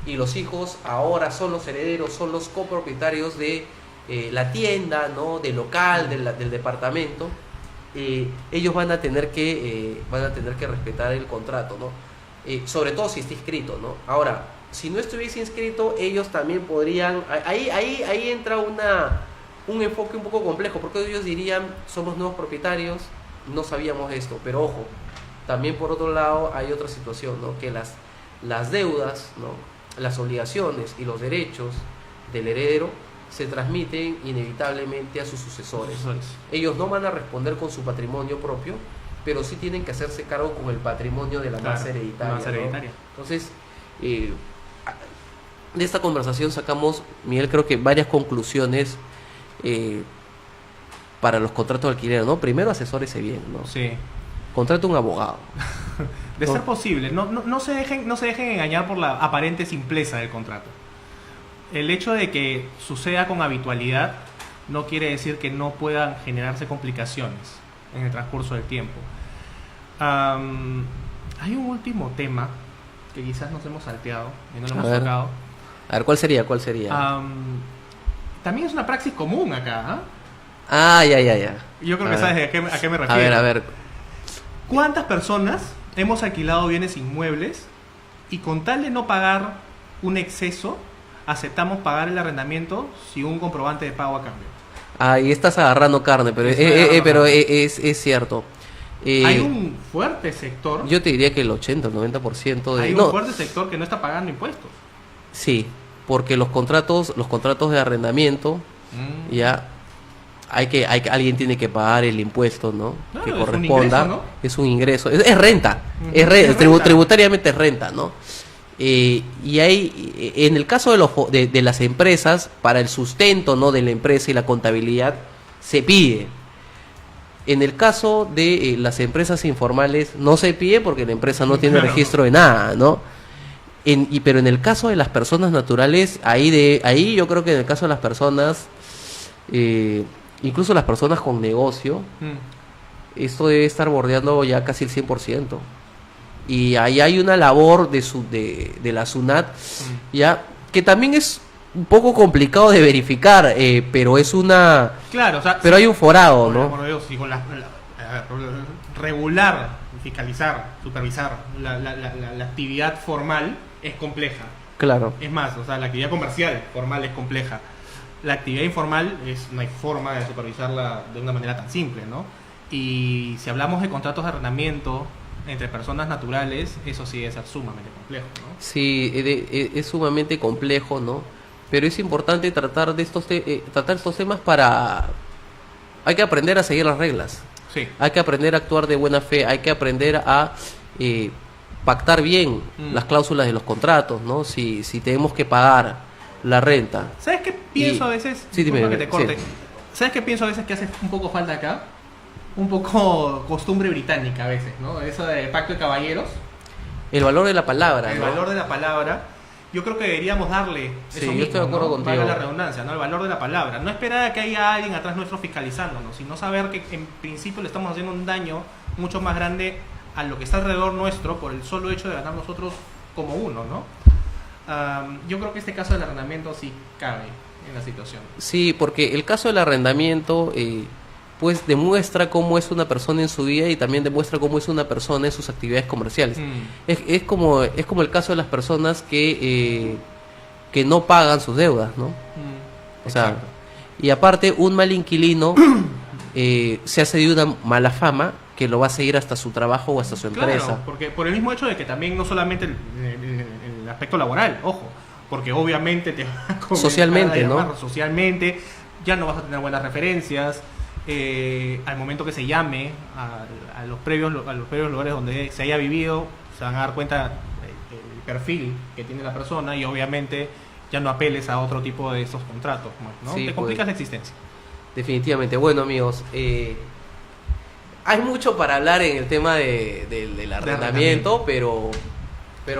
y los hijos ahora son los herederos, son los copropietarios de la tienda, ¿no? Del local, del departamento, ellos van a tener que respetar el contrato, ¿no? Sobre todo si está inscrito, ¿no? Ahora, si no estuviese inscrito, ellos también podrían... Ahí entra un enfoque un poco complejo, porque ellos dirían, somos nuevos propietarios, no sabíamos esto, pero ojo, también por otro lado hay otra situación, ¿no? Que las deudas, ¿no? Las obligaciones y los derechos del heredero se transmiten inevitablemente a sus sucesores. Ellos no van a responder con su patrimonio propio, pero sí tienen que hacerse cargo con el patrimonio de la masa hereditaria, masa hereditaria. ¿no? Entonces, de esta conversación sacamos, Miguel, creo que varias conclusiones para los contratos de alquiler, ¿no? Primero, asesórese bien, ¿no? Sí. Contrate un abogado. De No. ser posible, no se dejen engañar por la aparente simpleza del contrato. El hecho de que suceda con habitualidad no quiere decir que no puedan generarse complicaciones en el transcurso del tiempo. Hay un último tema que quizás nos hemos salteado y no lo A hemos ver. tocado. A ver, ¿cuál sería? ¿Cuál sería? También es una praxis común acá, ¿ah? Ya. Yo creo A que ver. sabes a qué me refiero. A ver. ¿Cuántas personas hemos alquilado bienes inmuebles y con tal de no pagar un exceso, aceptamos pagar el arrendamiento sin un comprobante de pago a cambio? Ahí estás agarrando carne, pero, Estoy agarrando carne. es cierto. Hay un fuerte sector, Yo te diría que el 80, el 90% de... hay no, un fuerte sector que no está pagando impuestos. sí, porque los contratos de arrendamiento, ya alguien tiene que pagar el impuesto, ¿no? Claro, Que es un corresponda. ingreso, ¿no? Es un ingreso, es renta, Ujú. es Es renta. tributariamente es renta, ¿no? Y hay, en el caso de las empresas, para el sustento, ¿no? De la empresa y la contabilidad, se pide. En el caso de las empresas informales, no se pide porque la empresa no tiene Claro. registro de nada, ¿no? Pero en el caso de las personas naturales, ahí yo creo que en el caso de las personas, incluso las personas con negocio, esto debe estar bordeando ya casi el 100%. Y ahí hay una labor de la SUNAT, ya, que también es un poco complicado de verificar, pero es una... Claro, o sea, Pero hay un forado, por el ¿no? amor de Dios, y con regular, fiscalizar, supervisar la actividad formal es compleja. Claro. Es más, o sea, la actividad comercial formal es compleja. La actividad informal no hay forma de supervisarla de una manera tan simple, ¿no? Y si hablamos de contratos de arrendamiento entre personas naturales, eso sí debe ser sumamente complejo, ¿no? Sí, es sumamente complejo, ¿no? Pero es importante tratar estos temas para... Hay que aprender a seguir las reglas. Sí. Hay que aprender a actuar de buena fe. Hay que aprender a pactar bien las cláusulas de los contratos, ¿no? Si tenemos que pagar la renta. ¿Sabes qué pienso Y- a veces? Sí, dime, Disculpa que te corte. sí. ¿Sabes qué pienso a veces que hace un poco falta acá? Un poco costumbre británica a veces, ¿no? Eso de pacto de caballeros. El valor de la palabra, El ¿no? valor de la palabra. Yo creo que deberíamos darle Sí, eso yo mismo, estoy de acuerdo ¿no? contigo. Valga la redundancia, ¿no? El valor de la palabra. No esperar a que haya alguien atrás nuestro fiscalizándonos, sino saber que en principio le estamos haciendo un daño mucho más grande a lo que está alrededor nuestro por el solo hecho de ganar nosotros como uno, ¿no? Yo creo que este caso del arrendamiento sí cabe en la situación. Sí, porque el caso del arrendamiento, pues demuestra cómo es una persona en su vida y también demuestra cómo es una persona en sus actividades comerciales. Es como el caso de las personas que no pagan sus deudas, ¿no? O sea, Exacto. y aparte un mal inquilino se hace de una mala fama que lo va a seguir hasta su trabajo o hasta su empresa. Claro, porque por el mismo hecho de que también no solamente el aspecto laboral, ojo, porque obviamente te va a comenzar Socialmente, a llamar ¿no? Socialmente, ya no vas a tener buenas referencias. Al momento que se llame a los previos lugares donde se haya vivido, se van a dar cuenta el perfil que tiene la persona y obviamente ya no apeles a otro tipo de esos contratos, ¿no? Sí, Te pues. complicas la existencia. Definitivamente. Bueno, amigos, hay mucho para hablar en el tema del arrendamiento, pero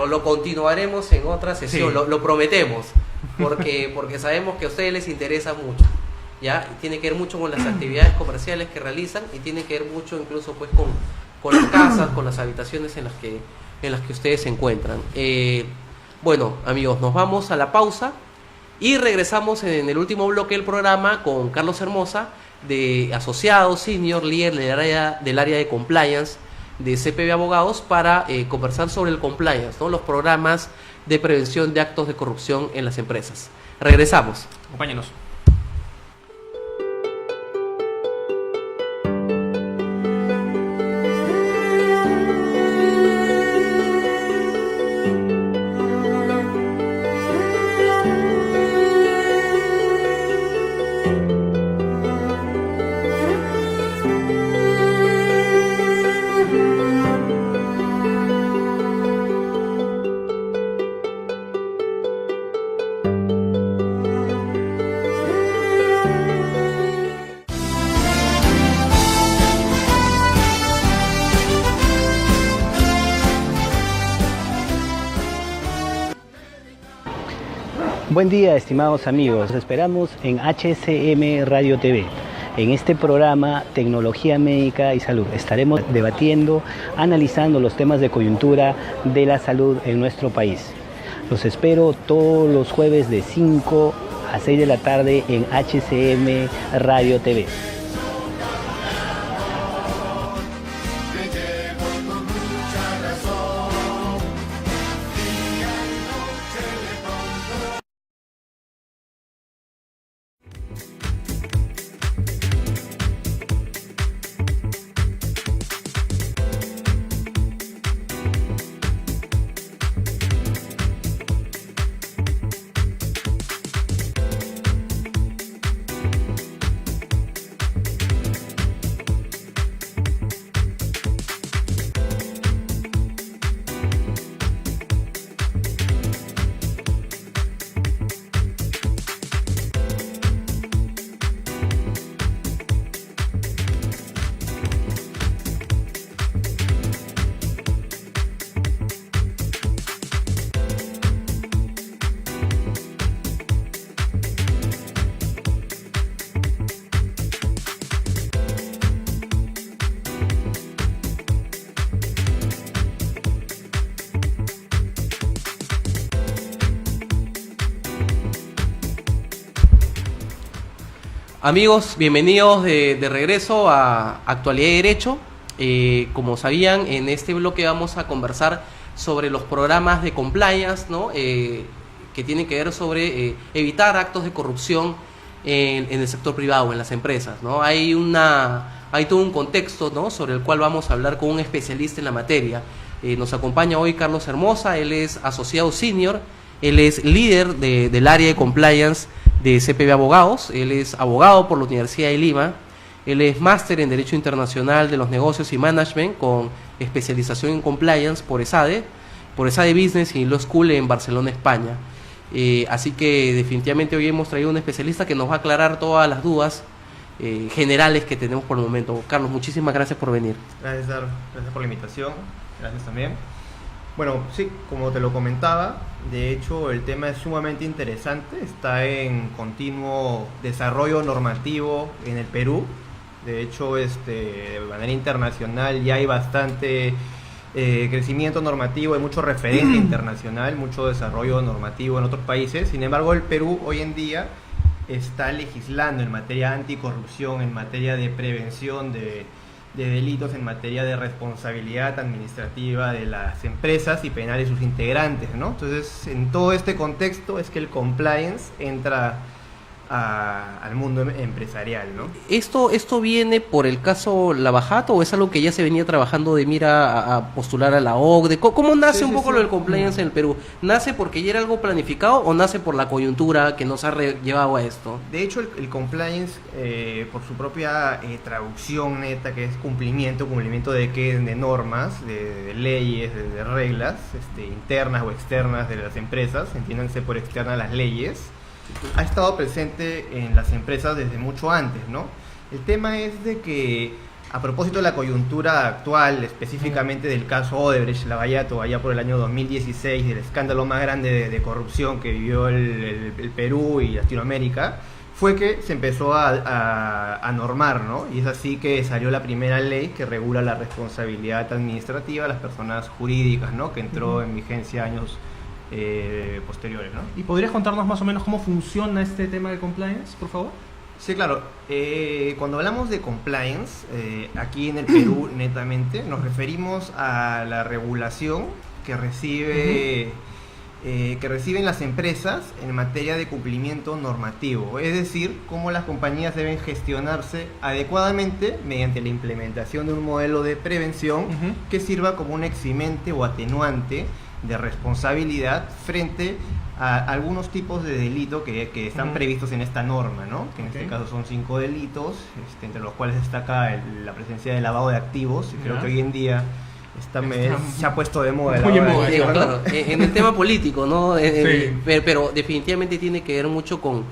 lo continuaremos en otra sesión, Sí. lo prometemos, porque sabemos que a ustedes les interesa mucho, ¿ya? Y tiene que ver mucho con las actividades comerciales que realizan y tiene que ver mucho incluso pues con las casas, con las habitaciones en las que ustedes se encuentran. Bueno, amigos, nos vamos a la pausa y regresamos en el último bloque del programa con Carlos Hermosa, de asociado senior líder del área de compliance de CPB Abogados, para conversar sobre el compliance, ¿no? Los programas de prevención de actos de corrupción en las empresas. Regresamos. Acompáñenos. Buen día, estimados amigos. Los esperamos en HCM Radio TV. En este programa Tecnología Médica y Salud estaremos debatiendo, analizando los temas de coyuntura de la salud en nuestro país. Los espero todos los jueves de 5 a 6 de la tarde en HCM Radio TV. Amigos, bienvenidos de regreso a Actualidad y Derecho. Como sabían, en este bloque vamos a conversar sobre los programas de compliance, ¿no? Que tienen que ver sobre evitar actos de corrupción en el sector privado, en las empresas, ¿no? Hay todo un contexto, ¿no?, sobre el cual vamos a hablar con un especialista en la materia. Nos acompaña hoy Carlos Hermosa. Él es asociado senior, él es líder del área de compliance de CPB Abogados, él es abogado por la Universidad de Lima, él es máster en Derecho Internacional de los Negocios y Management con especialización en Compliance por ESADE Business y Law School en Barcelona, España. Así que definitivamente hoy hemos traído un especialista que nos va a aclarar todas las dudas generales que tenemos por el momento. Carlos, muchísimas gracias por venir. Gracias, Dar. Gracias por la invitación. Gracias también. Bueno, sí, como te lo comentaba, de hecho el tema es sumamente interesante, está en continuo desarrollo normativo en el Perú. De hecho, de manera internacional ya hay bastante crecimiento normativo, hay mucho referente internacional, mucho desarrollo normativo en otros países. Sin embargo, el Perú hoy en día está legislando en materia anticorrupción, en materia de prevención de delitos, en materia de responsabilidad administrativa de las empresas y penal de sus integrantes, ¿no? Entonces, en todo este contexto es que el compliance entra al mundo empresarial, ¿no? ¿Esto viene por el caso Lavajato o es algo que ya se venía trabajando de mira a postular a la OCDE? ¿Cómo nace un poco lo del compliance en el Perú? ¿Nace porque ya era algo planificado o nace por la coyuntura que nos ha llevado a esto? De hecho, el compliance, por su propia traducción neta, que es cumplimiento de normas, de leyes, de reglas internas o externas de las empresas, entiéndanse por externas las leyes, ha estado presente en las empresas desde mucho antes, ¿no? El tema es de que, a propósito de la coyuntura actual, específicamente del caso Odebrecht, Lavallato, allá por el año 2016, del escándalo más grande de corrupción que vivió el Perú y Latinoamérica, fue que se empezó a normar, ¿no? Y es así que salió la primera ley que regula la responsabilidad administrativa de las personas jurídicas, ¿no? Que entró en vigencia años posteriores, ¿no? ¿Y podrías contarnos más o menos cómo funciona este tema de compliance, por favor? Sí, claro. Cuando hablamos de compliance, aquí en el Perú, netamente, nos referimos a la regulación que reciben las empresas en materia de cumplimiento normativo, es decir, cómo las compañías deben gestionarse adecuadamente mediante la implementación de un modelo de prevención que sirva como un eximente o atenuante de responsabilidad frente a algunos tipos de delito que están previstos en esta norma, ¿no? Que en este caso son 5 delitos, entre los cuales destaca la presencia de lavado de activos, y creo que hoy en día se ha puesto de moda el lavado de activos, ¿no? Claro, en el tema político, ¿no? Sí. Pero definitivamente tiene que ver mucho con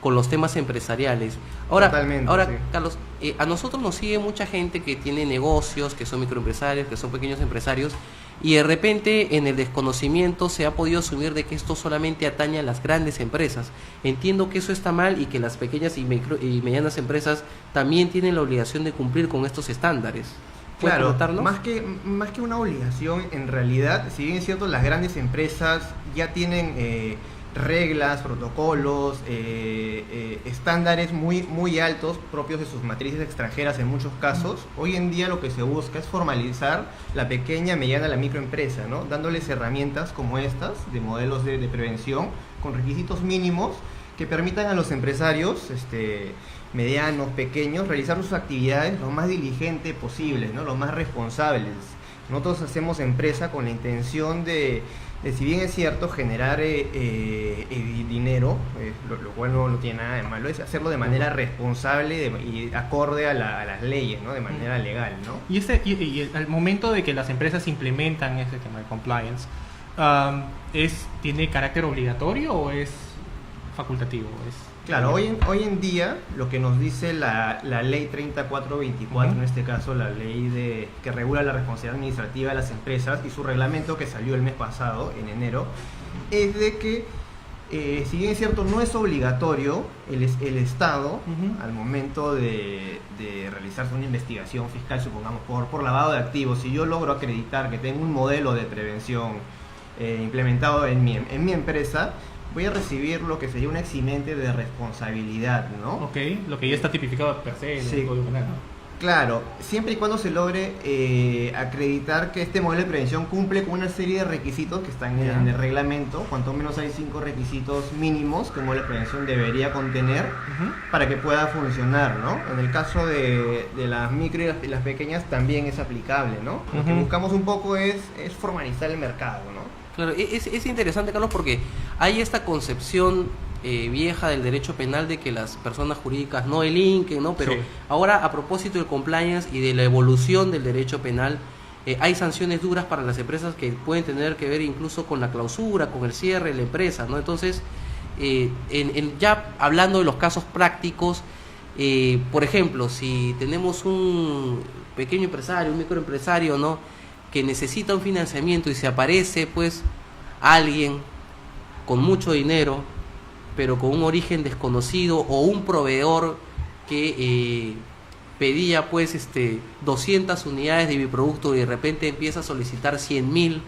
los temas empresariales. Ahora, Totalmente, sí. Carlos, a nosotros nos sigue mucha gente que tiene negocios, que son microempresarios, que son pequeños empresarios, y de repente en el desconocimiento se ha podido asumir de que esto solamente atañe a las grandes empresas. Entiendo que eso está mal y que las pequeñas y medianas empresas también tienen la obligación de cumplir con estos estándares. ¿Puedes Claro, comentarnos? más que una obligación, en realidad, si bien es cierto, las grandes empresas ya tienen reglas, protocolos, estándares muy altos propios de sus matrices extranjeras en muchos casos. Hoy en día lo que se busca es formalizar la pequeña, mediana, la microempresa, ¿no? Dándoles herramientas como estas, de modelos de prevención, con requisitos mínimos que permitan a los empresarios medianos, pequeños, realizar sus actividades lo más diligente posible, ¿no? Lo más responsables. Nosotros hacemos empresa con la intención de si bien es cierto, generar dinero, lo cual no tiene nada de malo, es hacerlo de manera responsable y acorde a las leyes, ¿no? De manera legal, ¿no? Y al momento de que las empresas implementan este tema de compliance, ¿tiene carácter obligatorio o es facultativo? Claro, hoy en día lo que nos dice la ley 3424, en este caso la ley que regula la responsabilidad administrativa de las empresas, y su reglamento que salió el mes pasado, en enero, es de que si bien es cierto, no es obligatorio el Estado, al momento de realizarse una investigación fiscal, supongamos por lavado de activos, si yo logro acreditar que tengo un modelo de prevención implementado en mi empresa, voy a recibir lo que sería un eximente de responsabilidad, ¿no? Ok, lo que ya está tipificado per se en el Código Penal, ¿no? Claro, siempre y cuando se logre acreditar que este modelo de prevención cumple con una serie de requisitos que están en el reglamento. Cuanto menos hay 5 requisitos mínimos que el modelo de prevención debería contener para que pueda funcionar, ¿no? En el caso de las micro y las pequeñas también es aplicable, ¿no? Lo que buscamos un poco es formalizar el mercado, ¿no? Claro, es interesante, Carlos, porque hay esta concepción vieja del derecho penal de que las personas jurídicas no delinquen, ¿no? Pero ahora, a propósito del compliance y de la evolución del derecho penal, hay sanciones duras para las empresas que pueden tener que ver incluso con la clausura, con el cierre de la empresa, ¿no? Entonces, ya hablando de los casos prácticos, por ejemplo, si tenemos un pequeño empresario, un microempresario, ¿no?, que necesita un financiamiento y se aparece pues alguien con mucho dinero, pero con un origen desconocido, o un proveedor que pedía pues 200 unidades de mi producto y de repente empieza a solicitar 100.000.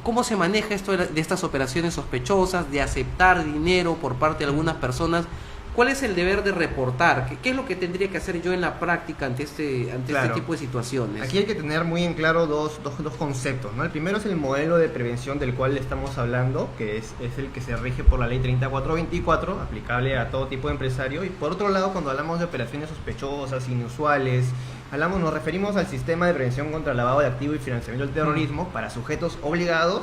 ¿Cómo se maneja esto de estas operaciones sospechosas, de aceptar dinero por parte de algunas personas? ¿Cuál es el deber de reportar? ¿Qué es lo que tendría que hacer yo en la práctica ante este tipo de situaciones? Aquí hay que tener muy en claro dos conceptos, ¿no? El primero es el modelo de prevención del cual estamos hablando, que es el que se rige por la ley 3424, aplicable a todo tipo de empresario. Y por otro lado, cuando hablamos de operaciones sospechosas, inusuales, nos referimos al sistema de prevención contra el lavado de activos y financiamiento del terrorismo para sujetos obligados,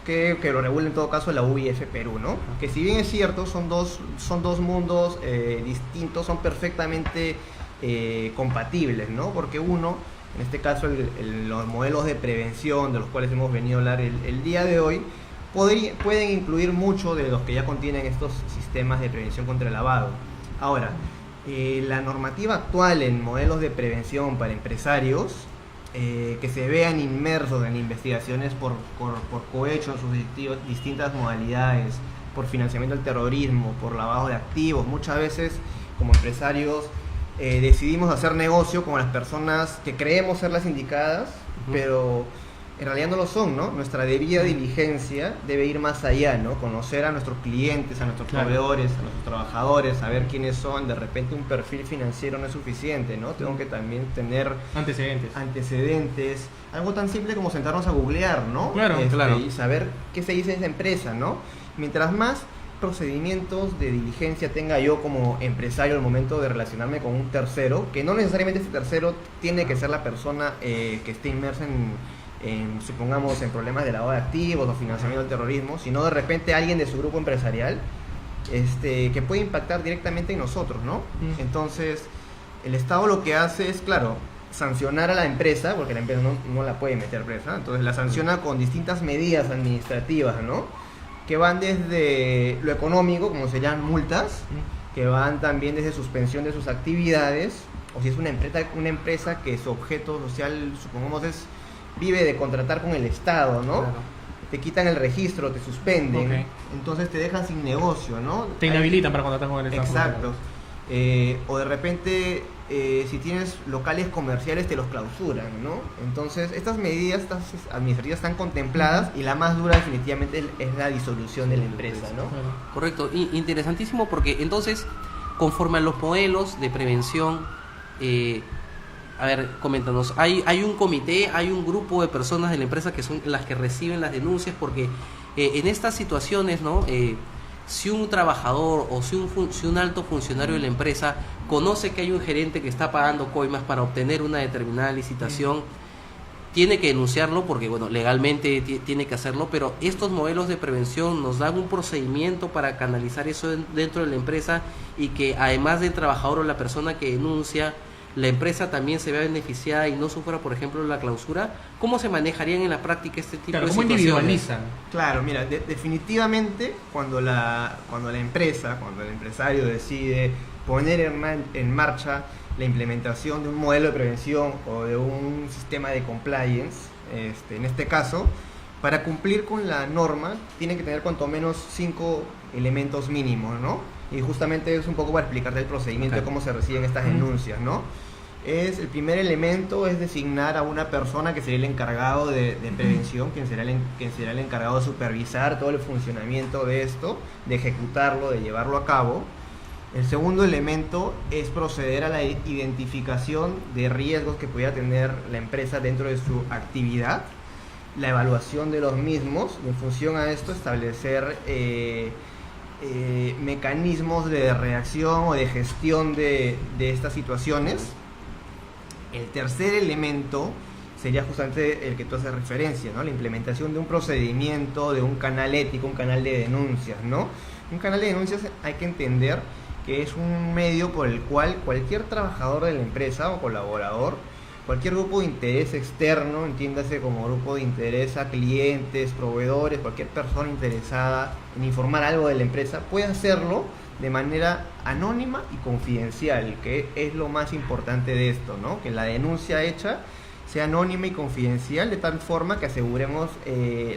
que lo regula en todo caso la UIF Perú, ¿no? Que si bien es cierto, son dos mundos distintos, son perfectamente compatibles, ¿no? Porque uno, en este caso los modelos de prevención de los cuales hemos venido a hablar el día de hoy, pueden incluir mucho de los que ya contienen estos sistemas de prevención contra el lavado. Ahora, la normativa actual en modelos de prevención para empresarios que se vean inmersos en investigaciones por cohecho en sus distintas modalidades, por financiamiento del terrorismo, por lavado de activos. Muchas veces como empresarios decidimos hacer negocio con las personas que creemos ser las indicadas, pero en realidad no lo son, ¿no? Nuestra debida diligencia debe ir más allá, ¿no? Conocer a nuestros clientes, a nuestros proveedores, a nuestros trabajadores, saber quiénes son. De repente un perfil financiero no es suficiente, ¿no? Tengo que también tener antecedentes. Algo tan simple como sentarnos a googlear, ¿no? Claro. Y saber qué se dice en esa empresa, ¿no? Mientras más procedimientos de diligencia tenga yo como empresario al momento de relacionarme con un tercero, que no necesariamente este tercero tiene que ser la persona que esté inmersa supongamos en problemas de lavado de activos o financiamiento del terrorismo, sino de repente alguien de su grupo empresarial que puede impactar directamente en nosotros, ¿no? Entonces el Estado lo que hace es, claro, sancionar a la empresa, porque la empresa no la puede meter presa, entonces la sanciona con distintas medidas administrativas, ¿no? Que van desde lo económico, como serían multas, que van también desde suspensión de sus actividades, o si es una empresa que su objeto social, supongamos, vive de contratar con el Estado, ¿no? Claro. Te quitan el registro, te suspenden, entonces te dejan sin negocio, ¿no? Te inhabilitan para contratar con el Estado. Exacto. O de repente, si tienes locales comerciales, te los clausuran, ¿no? Entonces, estas medidas administrativas están contempladas y la más dura definitivamente es la disolución de la empresa, ¿no? Correcto. Interesantísimo, porque entonces, conforme a los modelos de prevención, a ver, coméntanos, ¿hay un comité, hay un grupo de personas de la empresa que son las que reciben las denuncias? Porque en estas situaciones, ¿no? Si un trabajador o si un alto funcionario de la empresa conoce que hay un gerente que está pagando coimas para obtener una determinada licitación, tiene que denunciarlo porque, bueno, legalmente tiene que hacerlo, pero estos modelos de prevención nos dan un procedimiento para canalizar eso dentro de la empresa, y que además del trabajador o la persona que denuncia, la empresa también se vea beneficiada y no sufra, por ejemplo, la clausura. ¿Cómo se manejarían en la práctica este tipo de situaciones? ¿Cómo individualizan? Claro, mira, definitivamente cuando la empresa, cuando el empresario decide poner en marcha la implementación de un modelo de prevención o de un sistema de compliance, en este caso, para cumplir con la norma, tiene que tener cuanto menos 5 elementos mínimos, ¿no? Y justamente es un poco para explicarte el procedimiento de cómo se reciben estas denuncias, ¿no? El primer elemento es designar a una persona que sería el encargado de prevención, quien será el encargado de supervisar todo el funcionamiento de esto, de ejecutarlo, de llevarlo a cabo. El segundo elemento es proceder a la identificación de riesgos que pudiera tener la empresa dentro de su actividad, la evaluación de los mismos, y en función a esto establecer mecanismos de reacción o de gestión de estas situaciones. El tercer elemento sería justamente el que tú haces referencia, ¿no? La implementación de un procedimiento, de un canal ético, un canal de denuncias, ¿no? Un canal de denuncias hay que entender que es un medio por el cual cualquier trabajador de la empresa o colaborador, cualquier grupo de interés externo, entiéndase como grupo de interés a clientes, proveedores, cualquier persona interesada en informar algo de la empresa, puede hacerlo de manera anónima y confidencial, que es lo más importante de esto, ¿no? Que la denuncia hecha sea anónima y confidencial, de tal forma que aseguremos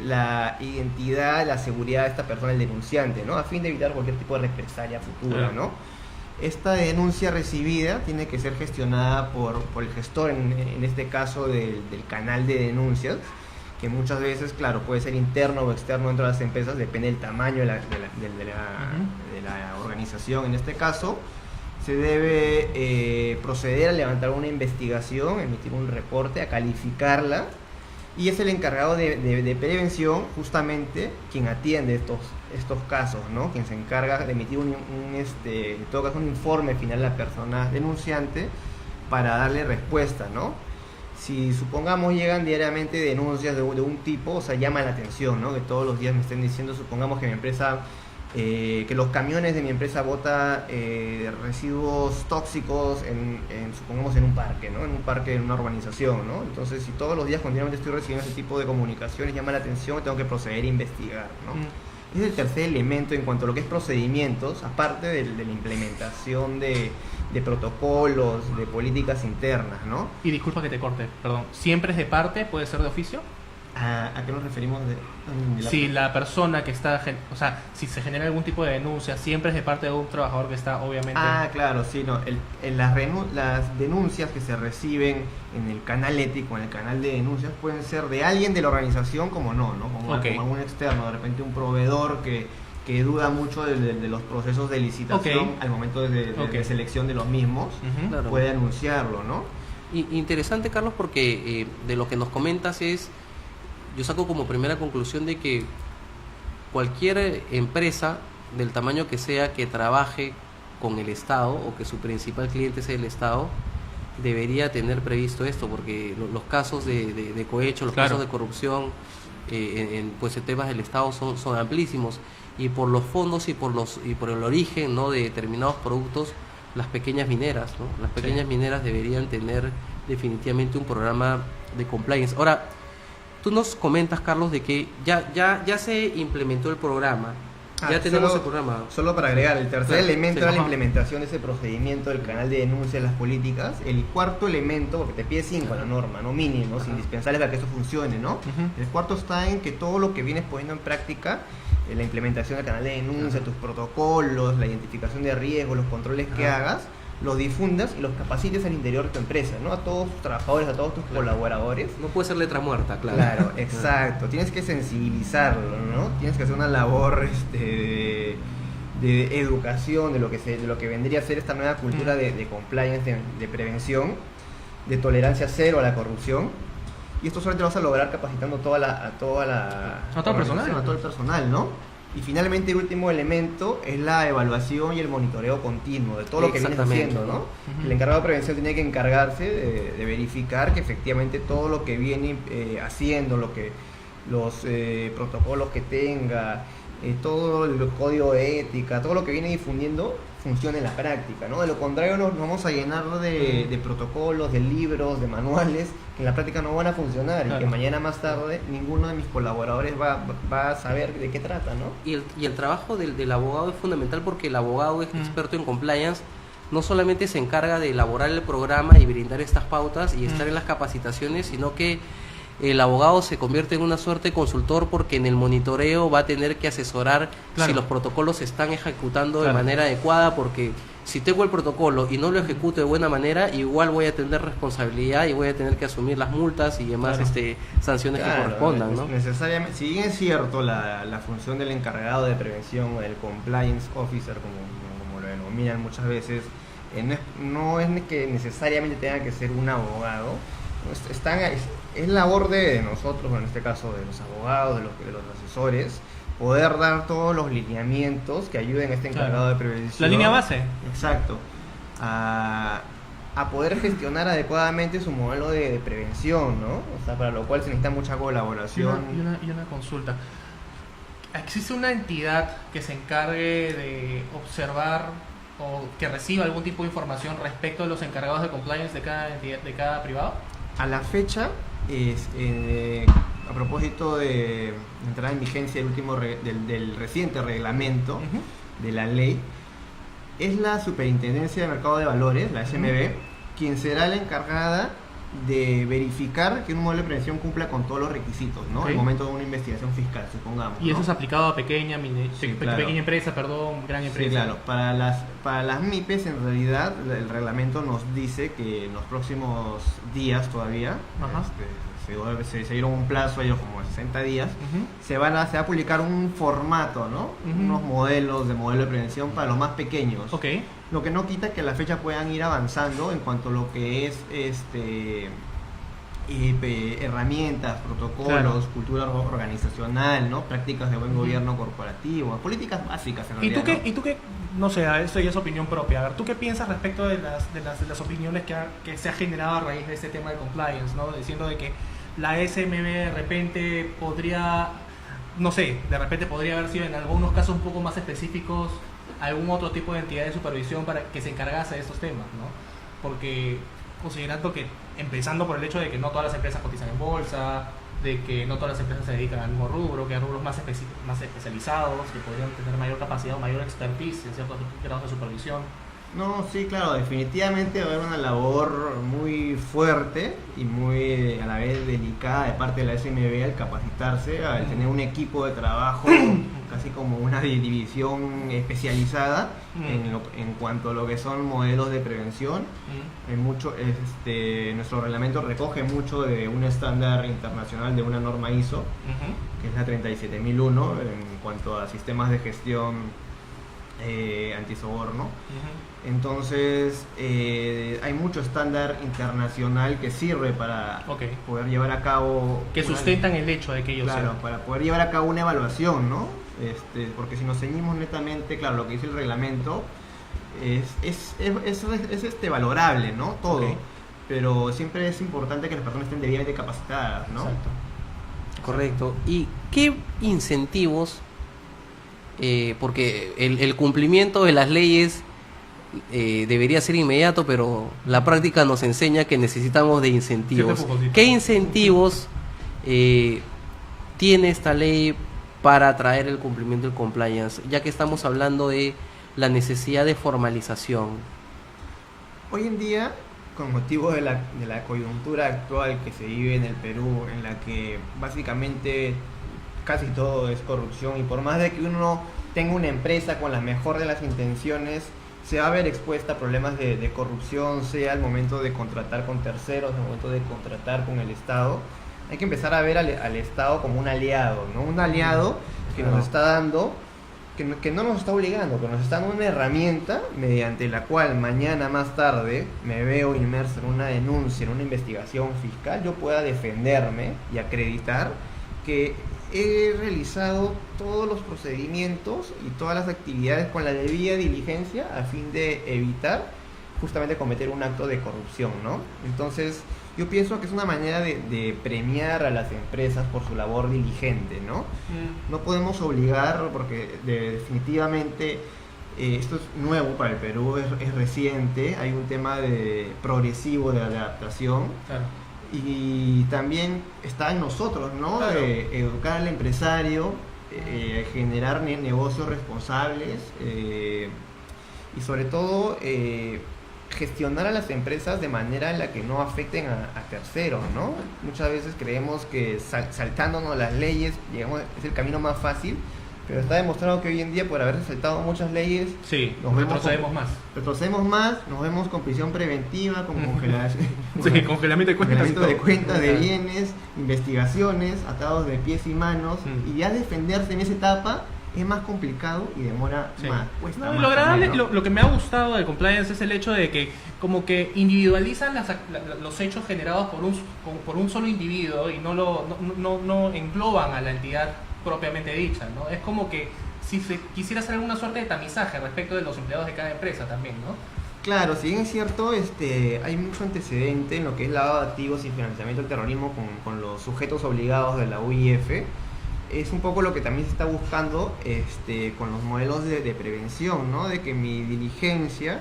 la identidad, la seguridad de esta persona, el denunciante, ¿no? A fin de evitar cualquier tipo de represalia futura, ¿no? Esta denuncia recibida tiene que ser gestionada por el gestor, en este caso del canal de denuncias, que muchas veces, claro, puede ser interno o externo dentro de las empresas, depende del tamaño de la organización. En este caso, se debe proceder a levantar una investigación, emitir un reporte, a calificarla, y es el encargado de prevención justamente quien atiende estos casos, ¿no? Quien se encarga de emitir en todo caso un informe final a la persona denunciante para darle respuesta, ¿no? Si supongamos llegan diariamente denuncias de un tipo, o sea, llama la atención, ¿no? Que todos los días me estén diciendo, supongamos que mi empresa, que los camiones de mi empresa bota residuos tóxicos supongamos en un parque, ¿no? En un parque, en una urbanización, ¿no? Entonces, si todos los días continuamente estoy recibiendo ese tipo de comunicaciones, llama la atención, tengo que proceder a investigar, ¿no? Es el tercer elemento en cuanto a lo que es procedimientos, aparte de la implementación de protocolos, de políticas internas, ¿no? Y disculpa que te corte, perdón. ¿Siempre es de parte? ¿Puede ser de oficio? ¿A qué nos referimos? Si la persona que está, o sea, si se genera algún tipo de denuncia, siempre es de parte de un trabajador que está, obviamente... Claro, sí, no. Las denuncias que se reciben en el canal ético, en el canal de denuncias, pueden ser de alguien de la organización, como no, como algún externo, de repente un proveedor que duda mucho de los procesos de licitación al momento de selección de los mismos, Claro. puede anunciarlo, ¿no? Interesante, Carlos, porque de lo que nos comentas yo saco como primera conclusión de que cualquier empresa del tamaño que sea que trabaje con el Estado o que su principal cliente sea el Estado debería tener previsto esto, porque los casos de cohecho, los casos de corrupción en temas del Estado son amplísimos, y por los fondos y por el origen, ¿no?, de determinados productos, las pequeñas mineras, ¿no? Las pequeñas mineras deberían tener definitivamente un programa de compliance. Ahora, tú nos comentas, Carlos, de que ya se implementó el programa. Ya tenemos el programa. Solo para agregar, el tercer elemento era la ajá. implementación de ese procedimiento del canal de denuncia de las políticas. El cuarto elemento, porque te pide 5 a la norma, no mínimos, indispensables para que esto funcione, ¿no? El cuarto está en que todo lo que vienes poniendo en práctica, la implementación del canal de denuncia, tus protocolos, la identificación de riesgos, los controles que hagas, los difundas y los capacites al interior de tu empresa, ¿no? A todos tus trabajadores, a todos tus colaboradores. No puede ser letra muerta, claro. Claro, exacto. Tienes que sensibilizarlo, ¿no? Tienes que hacer una labor de educación de lo que vendría a ser esta nueva cultura de compliance, de prevención, de tolerancia cero a la corrupción. Y esto solamente lo vas a lograr capacitando a todo el personal, ¿no? Y finalmente el último elemento es la evaluación y el monitoreo continuo de todo lo que vienes haciendo, ¿no? El encargado de prevención tiene que encargarse de verificar que efectivamente todo lo que viene haciendo, los protocolos que tenga, todo el código de ética, todo lo que viene difundiendo funcione en la práctica, ¿no? De lo contrario nos vamos a llenar de protocolos, de libros, de manuales que en la práctica no van a funcionar, y que mañana más tarde ninguno de mis colaboradores va a saber de qué trata, ¿no? Y el trabajo del abogado es fundamental, porque el abogado es experto en compliance. No solamente se encarga de elaborar el programa y brindar estas pautas y estar en las capacitaciones, sino que el abogado se convierte en una suerte de consultor, porque en el monitoreo va a tener que asesorar si los protocolos se están ejecutando de manera adecuada, porque si tengo el protocolo y no lo ejecuto de buena manera, igual voy a tener responsabilidad y voy a tener que asumir las multas y demás sanciones que correspondan, ¿no? Necesariamente, si bien es cierto la función del encargado de prevención o del compliance officer, como lo denominan muchas veces, no es que necesariamente tenga que ser un abogado. Es labor de nosotros, en este caso de los abogados, de los asesores, poder dar todos los lineamientos que ayuden a este encargado de prevención. La línea base. Exacto. A poder gestionar adecuadamente su modelo de prevención, ¿no? O sea, para lo cual se necesita mucha colaboración. Y una consulta. ¿Existe una entidad que se encargue de observar o que reciba algún tipo de información respecto a los encargados de compliance de cada privado? A la fecha, a propósito de entrar en vigencia del reciente reglamento de la ley, es la Superintendencia de Mercado de Valores, la SMB, quien será la encargada de verificar que un modelo de prevención cumpla con todos los requisitos, ¿no? Ok. Al momento de una investigación fiscal, supongamos. Y eso ¿no? es aplicado a pequeña, Sí, claro. pequeña empresa, gran empresa. Sí, claro. Para las MIPES, en realidad, el reglamento nos dice que en los próximos días todavía, Ajá. se dieron un plazo, ellos como 60 días, Ujú. se va a publicar un formato, ¿no? Ujú. Unos modelos de modelo de prevención para los más pequeños. Ok. Lo que no quita que a la fecha puedan ir avanzando en cuanto a lo que es herramientas, protocolos, Claro. cultura organizacional, ¿no? Prácticas de buen gobierno corporativo, políticas básicas en ¿Y realidad. tú qué, no sé, eso ya es opinión propia, a ver, ¿tú qué piensas respecto de las opiniones que se ha generado a raíz de este tema de compliance, ¿no? Diciendo de que la SMB de repente podría, no sé, de repente podría haber sido en algunos casos un poco más específicos algún otro tipo de entidad de supervisión para que se encargase de estos temas, ¿no? Porque considerando que, empezando por el hecho de que no todas las empresas cotizan en bolsa, de que no todas las empresas se dedican al mismo rubro, que hay rubros más especializados, que podrían tener mayor capacidad o mayor expertise en ciertos grados de supervisión. No, sí, claro, definitivamente va a haber una labor muy fuerte y muy a la vez delicada de parte de la SMB al capacitarse, al tener un equipo de trabajo, casi como una división especializada en cuanto a lo que son modelos de prevención. Hay mucho, nuestro reglamento recoge mucho de un estándar internacional, de una norma ISO, que es la 37001, en cuanto a sistemas de gestión antisoborno. Entonces hay mucho estándar internacional que sirve para poder llevar a cabo Que sustentan el hecho de que ellos claro, sean. para poder llevar a cabo una evaluación, ¿no? Porque si nos ceñimos netamente, claro, lo que dice el reglamento es valorable, ¿no? Todo. Ok. Pero siempre es importante que las personas estén debidamente capacitadas, ¿no? Exacto. Correcto. ¿Y qué incentivos? Porque el cumplimiento de las leyes debería ser inmediato, pero la práctica nos enseña que necesitamos de incentivos. ¿Qué incentivos tiene esta ley para traer el cumplimiento del compliance? Ya que estamos hablando de la necesidad de formalización. Hoy en día, con motivo de la coyuntura actual que se vive en el Perú, en la que básicamente casi todo es corrupción, y por más de que uno tenga una empresa con la mejor de las intenciones, se va a ver expuesta a problemas de corrupción, sea al momento de contratar con terceros, al momento de contratar con el Estado. Hay que empezar a ver al Estado como un aliado, ¿no? Un aliado que nos está dando, que no nos está obligando, que nos está dando una herramienta mediante la cual mañana más tarde me veo inmerso en una denuncia, en una investigación fiscal, yo pueda defenderme y acreditar que he realizado todos los procedimientos y todas las actividades con la debida diligencia a fin de evitar justamente cometer un acto de corrupción, ¿no? Entonces, yo pienso que es una manera de premiar a las empresas por su labor diligente, ¿no? No podemos obligar, porque definitivamente esto es nuevo para el Perú, es reciente, hay un tema progresivo de adaptación. Claro. Y también está en nosotros, ¿no? Claro. Educar al empresario, generar negocios responsables y sobre todo gestionar a las empresas de manera en la que no afecten a terceros, ¿no? Muchas veces creemos que saltándonos las leyes es el camino más fácil, pero está demostrado que hoy en día, por haber saltado muchas leyes, Sí, nos vemos retrocedemos más. nos vemos con prisión preventiva, con congelación, Sí, congelamiento de cuentas. congelamiento de cuentas, de bienes, investigaciones, atados de pies y manos, y ya defenderse en esa etapa es más complicado y demora más, cuesta No, y más lo agradable, también, ¿no? lo que me ha gustado del compliance es el hecho de que como que individualizan los hechos generados por un solo individuo y no engloban a la entidad propiamente dicha, ¿no? Es como que si se quisiera hacer alguna suerte de tamizaje respecto de los empleados de cada empresa también, ¿no? Claro, si bien es cierto, hay mucho antecedente en lo que es lavado de activos y financiamiento del terrorismo con los sujetos obligados de la UIF. Es un poco lo que también se está buscando con los modelos de prevención, ¿no? De que mi diligencia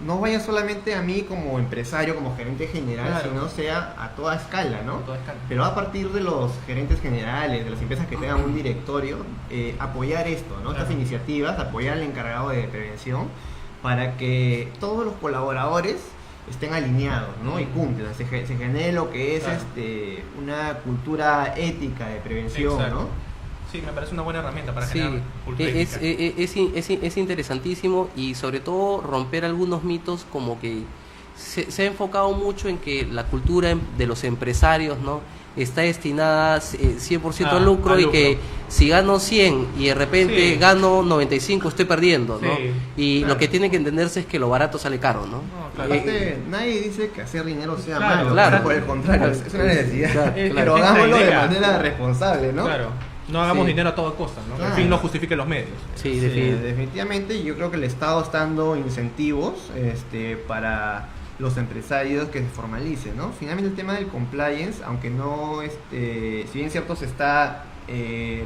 no vaya solamente a mí como empresario, como gerente general, Claro. sino sea a toda escala, ¿no? A toda escala. Pero a partir de los gerentes generales, de las empresas que tengan un directorio, apoyar esto, ¿no? Claro. Estas iniciativas, apoyar al encargado de prevención para que todos los colaboradores estén alineados, ¿no? Y cumplan, se genere lo que es Claro. una cultura ética de prevención, Exacto. ¿no? Sí, me parece una buena herramienta para Sí, generar cultura es, ética. es interesantísimo y sobre todo romper algunos mitos como que se ha enfocado mucho en que la cultura de los empresarios, ¿no?, está destinada 100% al lucro, al y que lucro. si gano 100 y de repente Sí. gano 95 estoy perdiendo, ¿no? Sí, Y claro. lo que tiene que entenderse es que lo barato sale caro, ¿no? No, claro. Aparte, nadie dice que hacer dinero sea Claro, malo, claro. por el contrario, es una necesidad. Claro, Pero claro. hagámoslo de Idea. manera responsable, ¿no? Claro. No hagamos Sí. dinero a toda costa, ¿no? Claro. El fin no justifique los medios. Sí, Sí, definitivamente. definitivamente yo creo que el Estado está dando incentivos para los empresarios que se formalicen, ¿no? Finalmente el tema del compliance, aunque no, si bien cierto se está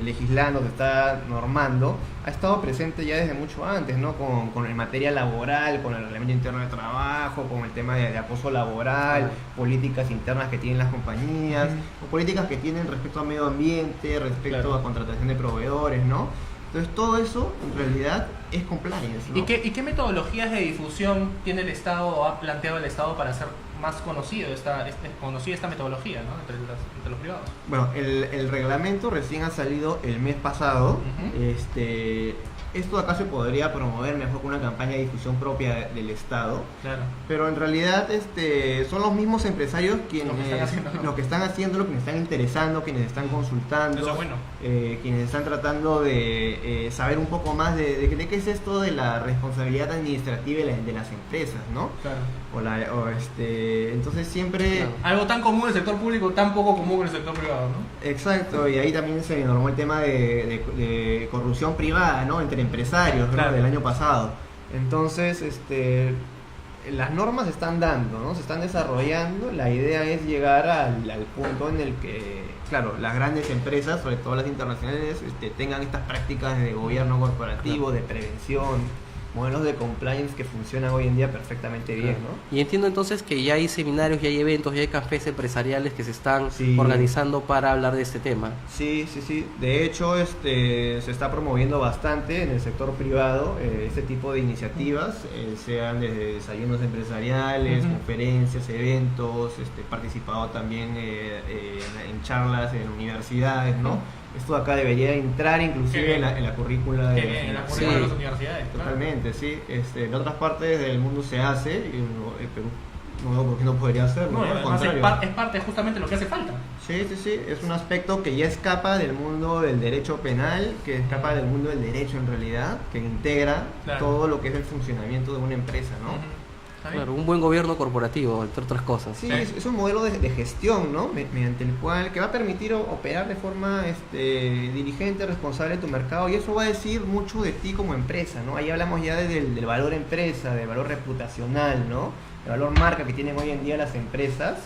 legislando, se está normando, ha estado presente ya desde mucho antes, ¿no? Con el materia laboral, con el reglamento interno de trabajo, con el tema de acoso laboral, Claro. políticas internas que tienen las compañías, o políticas que tienen respecto al medio ambiente, respecto Claro. a contratación de proveedores, ¿no? Entonces todo eso en realidad es compliance, ¿no? ¿Y qué metodologías de difusión tiene el Estado o ha planteado el Estado para hacer más conocida esta metodología, ¿no?, entre los privados? Bueno, el reglamento recién ha salido el mes pasado. Ujú. Esto acá se podría promover mejor con una campaña de difusión propia del Estado. Claro. Pero en realidad son los mismos empresarios quienes Lo que están haciendo, ¿no? lo que están haciendo, quienes están interesando, quienes están consultando, Eso es bueno. quienes están tratando de saber un poco más de qué es esto de la responsabilidad administrativa de las empresas, ¿no? Claro. Entonces siempre... Claro. Algo tan común en el sector público, tan poco común en el sector privado, ¿no? Exacto, y ahí también se normó el tema de corrupción privada, ¿no?, entre empresarios, ¿no?, Claro. del año pasado. Entonces, las normas se están dando, ¿no?, se están desarrollando. La idea es llegar al punto en el que, claro, las grandes empresas, sobre todo las internacionales, tengan estas prácticas de gobierno corporativo, de prevención, modelos de compliance que funcionan hoy en día perfectamente bien, ¿no? Y entiendo entonces que ya hay seminarios, ya hay eventos, ya hay cafés empresariales que se están Sí. organizando para hablar de este tema. Sí, sí, sí. De hecho, se está promoviendo bastante en el sector privado este tipo de iniciativas, sean desde desayunos empresariales, Ujú. conferencias, eventos, participado también en charlas en universidades, ¿no? Esto acá debería entrar inclusive en la currícula de En la sí, currícula de las universidades, claro. totalmente, sí. En otras partes del mundo se hace, y en Perú no veo por qué no podría hacerlo, No, ¿no? Al además contrario. es parte justamente de lo que hace falta. Sí, sí, sí, es un aspecto que ya escapa del mundo del derecho penal, que escapa del mundo del derecho en realidad, que integra Claro. todo lo que es el funcionamiento de una empresa, ¿no? Ujú. ¿Está bien? Claro, un buen gobierno corporativo, entre otras cosas. Sí, es un modelo de gestión, ¿no? Mediante el cual que va a permitir operar de forma diligente, responsable en tu mercado, y eso va a decir mucho de ti como empresa, ¿no? Ahí hablamos ya del valor empresa, del valor reputacional, ¿no? El valor marca que tienen hoy en día las empresas.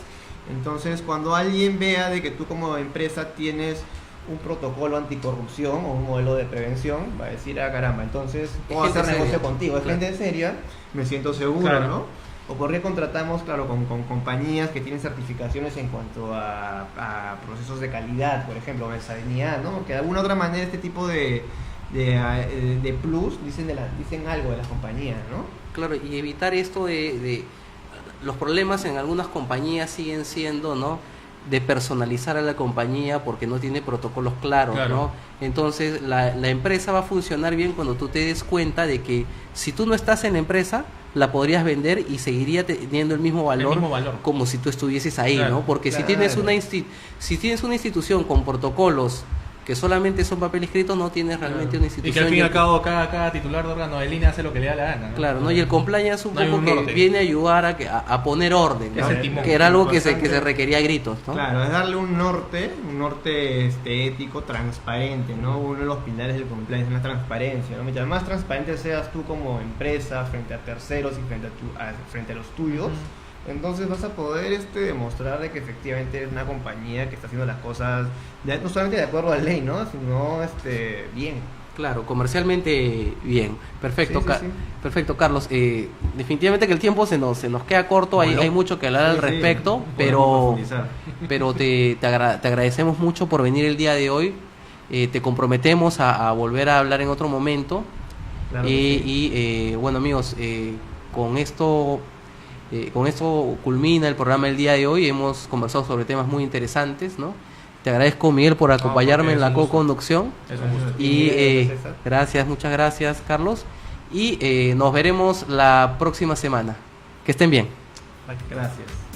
Entonces, cuando alguien vea de que tú como empresa tienes un protocolo anticorrupción o un modelo de prevención, va a decir, ah, caramba, entonces puedo gente hacer negocio seria. contigo, es Claro. gente seria, me siento seguro, Claro. ¿no? O por qué contratamos, claro, con compañías que tienen certificaciones en cuanto a procesos de calidad, por ejemplo, sanidad, ¿no? Que de alguna otra manera este tipo de plus dicen algo de las compañías, ¿no? Claro, y evitar esto de los problemas en algunas compañías siguen siendo, ¿no?, de personalizar a la compañía porque no tiene protocolos claros, Claro. ¿no? Entonces la empresa va a funcionar bien cuando tú te des cuenta de que si tú no estás en la empresa, la podrías vender y seguiría teniendo el mismo valor, mismo valor. como si tú estuvieses ahí, Claro. ¿no? Porque si Claro. tienes si tienes una institución con protocolos que solamente son papel escrito, no tienes realmente una Y que institución. al fin y y al el- cabo cada titular de órgano de línea hace lo que le da la gana, ¿no? Claro, ¿no? Y el compliance un No hay poco un que norte. viene a ayudar a poner orden, Es ¿no? el timón. Que era algo que se Bastante. requería a gritos, ¿no? Claro, es darle un norte ético, transparente, ¿no? Uno de los pilares del compliance es la transparencia, ¿no? Mientras más transparente seas tú como empresa frente a terceros y frente a los tuyos, entonces vas a poder demostrar de que efectivamente es una compañía que está haciendo las cosas no solamente de acuerdo a la ley, ¿no? Sino bien. Claro, comercialmente bien. Perfecto, Sí, sí, sí. Perfecto, Carlos. Definitivamente que el tiempo se nos queda corto, hay, Bueno. hay mucho que hablar al Sí, sí, respecto, podemos pero profundizar. te agradecemos mucho por venir el día de hoy. Te comprometemos a volver a hablar en otro momento. Claro que sí. Bueno, amigos, con esto Con esto culmina el programa del día de hoy. Hemos conversado sobre temas muy interesantes, ¿no? Te agradezco, Miguel, por acompañarme en la co-conducción. Es un gusto. Y gracias, muchas gracias, Carlos. Y nos veremos la próxima semana. Que estén bien. Gracias.